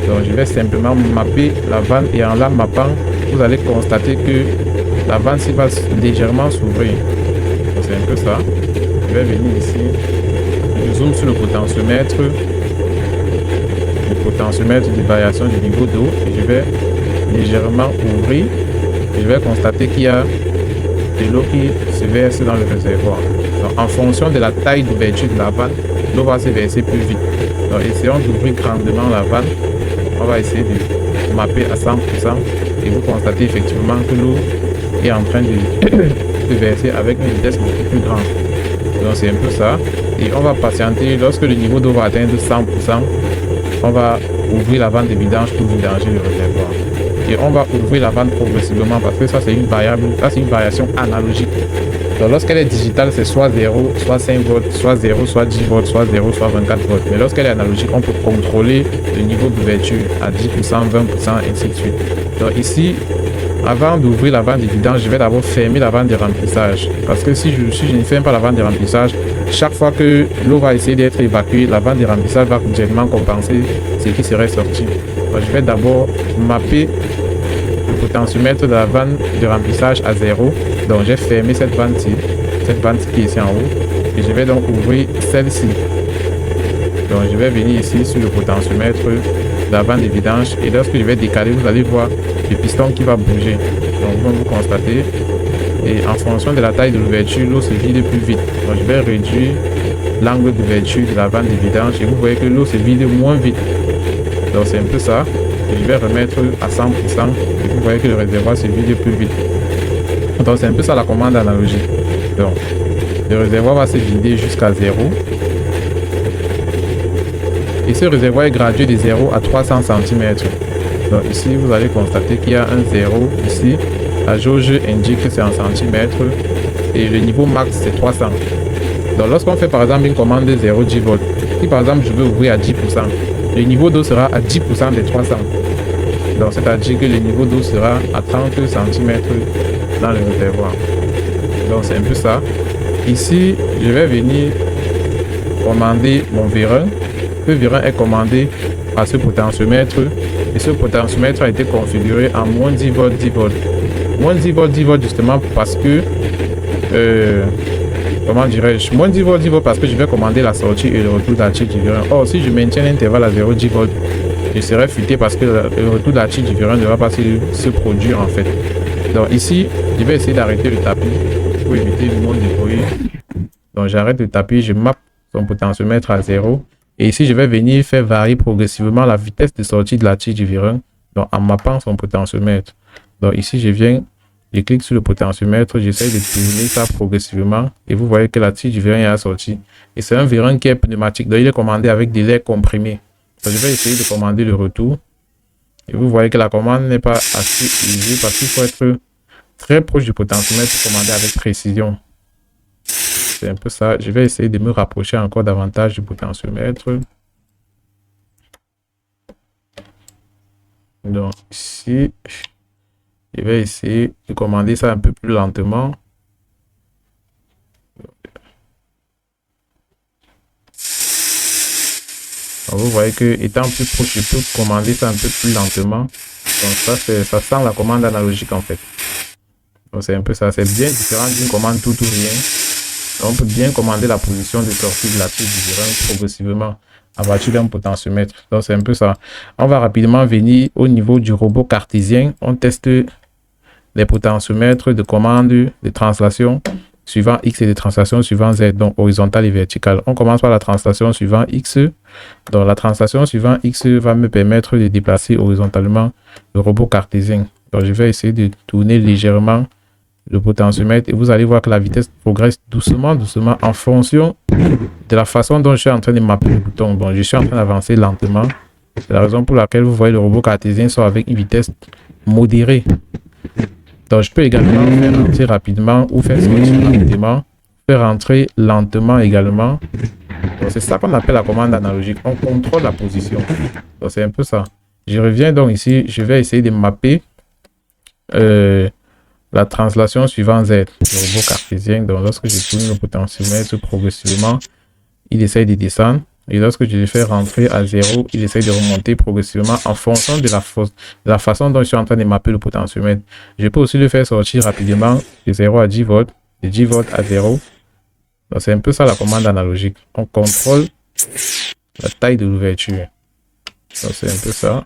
Donc je vais simplement mapper la vanne et en la mappant, vous allez constater que la vanne s'y va légèrement s'ouvrir. C'est un peu ça. Je vais venir ici, je zoome sur le potentiomètre de variation du niveau d'eau et je vais légèrement ouvrir et je vais constater qu'il y a de l'eau qui se verse dans le réservoir. Donc, en fonction de la taille d'ouverture de la vanne, l'eau va se verser plus vite. Donc essayons d'ouvrir grandement la vanne. On va essayer de mapper à 100% et vous constatez effectivement que l'eau est en train de se verser avec une vitesse beaucoup plus grande. Donc c'est un peu ça. Et on va patienter. Lorsque le niveau d'eau va atteindre 100%, on va ouvrir la vanne de vidange pour vidanger le réservoir. Et on va ouvrir la vanne progressivement parce que ça c'est une variable, ça c'est une variation analogique. Donc lorsqu'elle est digitale, c'est soit 0, soit 5 volts, soit 0, soit 10 volts, soit 0, soit 24 volts. Mais lorsqu'elle est analogique, on peut contrôler le niveau d'ouverture à 10%, 20%, ainsi de suite. Donc ici, avant d'ouvrir la vanne de vidange, je vais d'abord fermer la vanne de remplissage. Parce que si je ne ferme pas la vanne de remplissage, chaque fois que l'eau va essayer d'être évacuée, la vanne de remplissage va directement compenser ce qui serait sorti. Donc je vais d'abord mapper le potentiomètre de la vanne de remplissage à 0. Donc j'ai fermé cette vanne-ci qui est ici en haut. Et je vais donc ouvrir celle-ci. Donc je vais venir ici sur le potentiomètre de la vanne de vidange. Et lorsque je vais décaler, vous allez voir le piston qui va bouger. Donc vous constatez. Et en fonction de la taille de l'ouverture, l'eau se vide plus vite. Donc je vais réduire l'angle d'ouverture de la vanne de vidange. Et vous voyez que l'eau se vide moins vite. Donc c'est un peu ça. Et je vais remettre à 100%. Et vous voyez que le réservoir se vide plus vite. Donc c'est un peu ça la commande analogique. Donc le réservoir va se vider jusqu'à 0. Et ce réservoir est gradué de 0 à 300 cm. Donc ici vous allez constater qu'il y a un 0 ici. La jauge indique que c'est en centimètres. Et le niveau max c'est 300. Donc lorsqu'on fait par exemple une commande de 0,10 volts, si par exemple je veux ouvrir à 10%, le niveau d'eau sera à 10% des 300. Donc c'est-à-dire que le niveau d'eau sera à 30 cm dans le réservoir. Donc c'est un peu ça. Ici, je vais venir commander mon vérin. Ce vérin est commandé à ce potentiomètre. Et ce potentiomètre a été configuré en moins 10 volts, 10 volts. Moins 10 volts, 10 volts justement parce que... comment dirais-je, moins 10 volts parce que je vais commander la sortie et le retour d'acide du vérin. Or, si je maintiens l'intervalle à 0,10 volts, je serai fuité parce que le retour d'acide du vérin ne va pas se produire en fait. Donc ici, je vais essayer d'arrêter le tapis pour éviter le monde de bruit. Donc j'arrête le tapis, je mappe son potentiomètre à 0. Et ici, je vais venir faire varier progressivement la vitesse de sortie de la tige du vérin, donc en mappant son potentiomètre. Donc ici, je clique sur le potentiomètre, j'essaie de tourner ça progressivement et vous voyez que la tige du vérin est sortie. Et c'est un vérin qui est pneumatique, donc il est commandé avec des airs comprimés. Donc, je vais essayer de commander le retour. Et vous voyez que la commande n'est pas assez aisée parce qu'il faut être très proche du potentiomètre pour commander avec précision. C'est un peu ça. Je vais essayer de me rapprocher encore davantage du potentiomètre. Donc ici, je vais essayer de commander ça un peu plus lentement. Donc, vous voyez que étant plus proche, je peux commander ça un peu plus lentement. Donc ça sent la commande analogique en fait. Donc c'est un peu ça. C'est bien différent d'une commande tout ou rien. Donc, on peut bien commander la position de sortie de la piste du terrain progressivement à partir d'un potentiomètre. Donc c'est un peu ça. On va rapidement venir au niveau du robot cartésien. On teste les potentiomètres de commande de translation suivant X et de translation suivant Z, donc horizontale et verticale. On commence par la translation suivant X. Donc la translation suivant X va me permettre de déplacer horizontalement le robot cartésien. Donc je vais essayer de tourner légèrement le potentiomètre et vous allez voir que la vitesse progresse doucement en fonction de la façon dont je suis en train de mapper le bouton. Bon, je suis en train d'avancer lentement. C'est la raison pour laquelle vous voyez le robot cartésien sort avec une vitesse modérée. Donc, je peux également faire rentrer rapidement ou faire sortir rapidement, faire rentrer lentement également. Donc, c'est ça qu'on appelle la commande analogique. On contrôle la position. Donc, c'est un peu ça. Je reviens donc ici. Je vais essayer de mapper la translation suivant Z, le robot cartésien. Donc, lorsque je tourne le potentiomètre progressivement, il essaye de descendre. Et lorsque je le fais rentrer à 0, il essaye de remonter progressivement en fonction de la façon dont je suis en train de mapper le potentiomètre. Je peux aussi le faire sortir rapidement de 0 à 10 volts, de 10 volts à 0. Donc, c'est un peu ça la commande analogique. On contrôle la taille de l'ouverture. Donc, c'est un peu ça.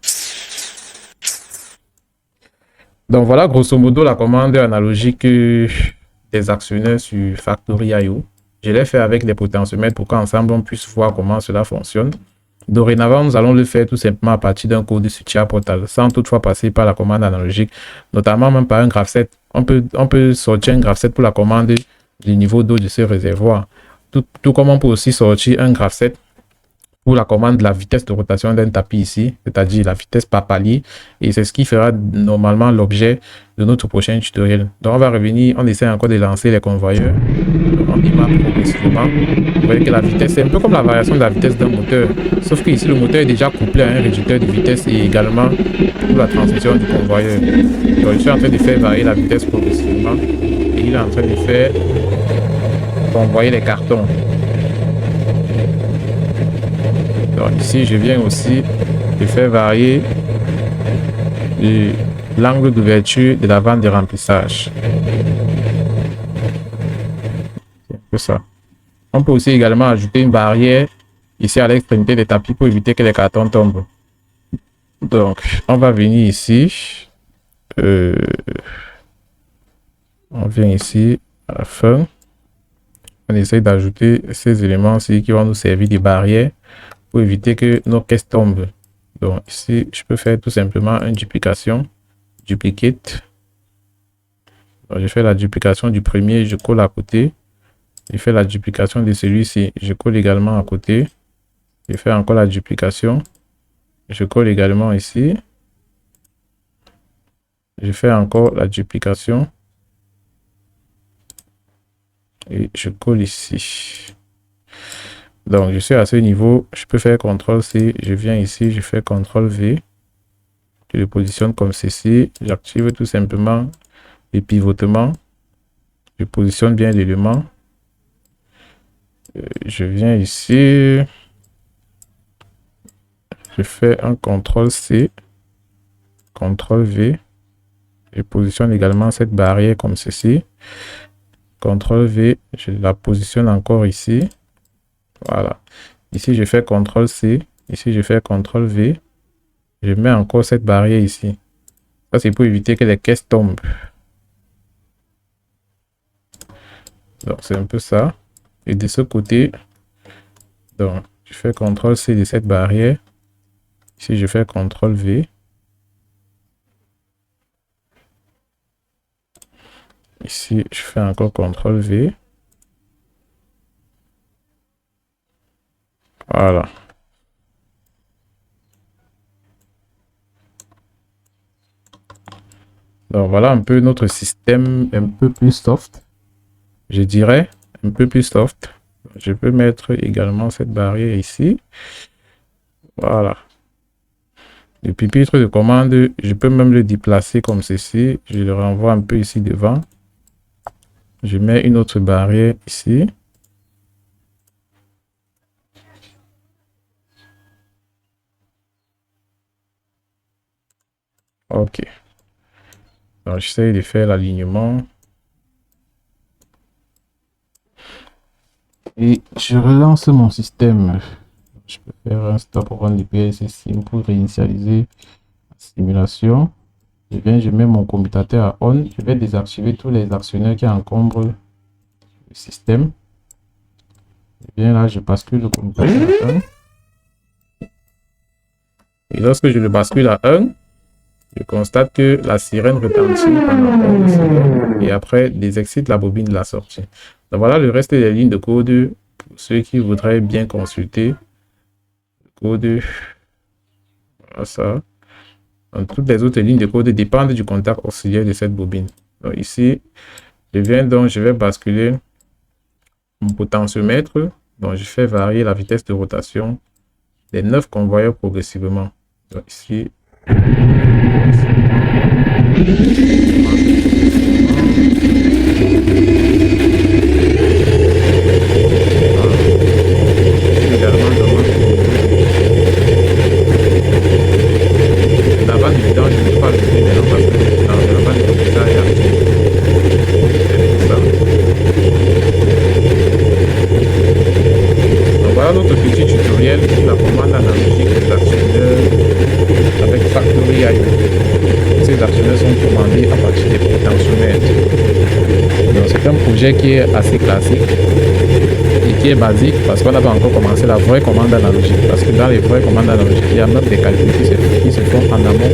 Donc, voilà grosso modo la commande analogique des actionneurs sur Factory.io. Je l'ai fait avec les potentiomètres pour qu'ensemble on puisse voir comment cela fonctionne. Dorénavant, nous allons le faire tout simplement à partir d'un code sur Chia Portal, sans toutefois passer par la commande analogique, notamment même par un graph-set. On peut sortir un graph-set pour la commande du niveau d'eau de ce réservoir. Tout comme on peut aussi sortir un graph-set pour la commande de la vitesse de rotation d'un tapis ici, c'est-à-dire la vitesse par palier. Et c'est ce qui fera normalement l'objet de notre prochain tutoriel. Donc on va revenir, on essaie encore de lancer les convoyeurs. Donc, on démarre progressivement. Vous voyez que la vitesse, c'est un peu comme la variation de la vitesse d'un moteur. Sauf que ici, le moteur est déjà couplé à un réducteur de vitesse et également pour la transmission du convoyeur. Donc je suis en train de faire varier la vitesse progressivement. Et il est en train de faire convoyer les cartons. Donc ici, je viens aussi de faire varier l'angle d'ouverture de la vanne de remplissage. C'est un peu ça. On peut aussi également ajouter une barrière ici à l'extrémité des tapis pour éviter que les cartons tombent. Donc, on va venir ici. On vient ici à la fin. On essaie d'ajouter ces éléments-ci qui vont nous servir de barrière pour éviter que nos caisses tombent. Donc ici, je peux faire tout simplement une duplication, duplicate. Donc, je fais la duplication du premier, je colle à côté. Je fais la duplication de celui-ci, je colle également à côté. Je fais encore la duplication, je colle également ici. Je fais encore la duplication et je colle ici. Donc, je suis à ce niveau, je peux faire CTRL-C, je viens ici, je fais CTRL-V. Je le positionne comme ceci. J'active tout simplement le pivotement. Je positionne bien l'élément. Je viens ici. Je fais un CTRL-C, CTRL-V. Je positionne également cette barrière comme ceci. CTRL-V, je la positionne encore ici. Voilà. Ici, je fais CTRL-C. Ici, je fais CTRL-V. Je mets encore cette barrière ici. Ça, c'est pour éviter que les caisses tombent. Donc, c'est un peu ça. Et de ce côté, donc, je fais CTRL-C de cette barrière. Ici, je fais CTRL-V. Ici, je fais encore CTRL-V. Voilà. Donc voilà un peu notre système un peu plus soft. Je dirais un peu plus soft. Je peux mettre également cette barrière ici. Voilà. Le pupitre de commande, je peux même le déplacer comme ceci. Je le renvoie un peu ici devant. Je mets une autre barrière ici. Ok. Donc, j'essaie de faire l'alignement. Et je relance mon système. Je peux faire un stop pour run DPS ici pour réinitialiser la simulation. Je mets mon commutateur à on. Je vais désactiver tous les actionnaires qui encombrent le système. Et bien là, je bascule le commutateur à 1. Et lorsque je le bascule à 1, je constate que la sirène retentit pendant 11 secondes et après désexcite la bobine de la sortie. Donc voilà le reste des lignes de code pour ceux qui voudraient bien consulter le code. Voilà ça. Donc, toutes les autres lignes de code dépendent du contact auxiliaire de cette bobine. Donc ici, je vais basculer mon potentiomètre. Donc je fais varier la vitesse de rotation des 9 convoyeurs progressivement. Donc ici, notre petit tutoriel sur la commande analogique des actionneurs avec Factory IO. Ces actionneurs sont commandés à partir des potentiomètres. Donc c'est un projet qui est assez classique et qui est basique parce qu'on n'a pas encore commencé la vraie commande analogique. Parce que dans les vraies commandes analogiques, il y a même des calculs qui se font en amont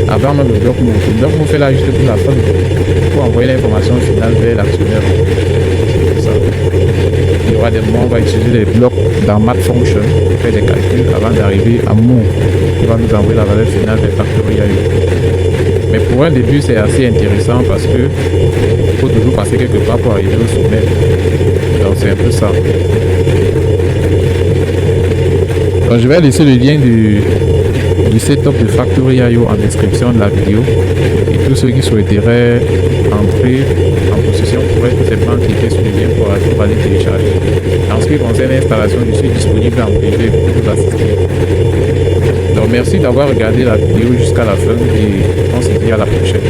avant même le bloc move. Le bloc move fait là juste pour la fin pour envoyer l'information finale vers l'actionneur. Il y aura des moments où on va utiliser les blocs dans Math Function pour faire des calculs avant d'arriver à Move qui va nous envoyer la valeur finale des Factory IO. Mais pour un début, c'est assez intéressant parce que il faut toujours passer quelque part pour arriver au sommet. Donc c'est un peu ça. Donc, je vais laisser le lien du setup de Factory IO en description de la vidéo. Et tous ceux qui souhaiteraient entrer en possession pourraient tout simplement cliquer sur le lien pour aller télécharger. En ce qui concerne l'installation, je suis disponible en privé pour vous assister. Donc merci d'avoir regardé la vidéo jusqu'à la fin et on se dit à la prochaine.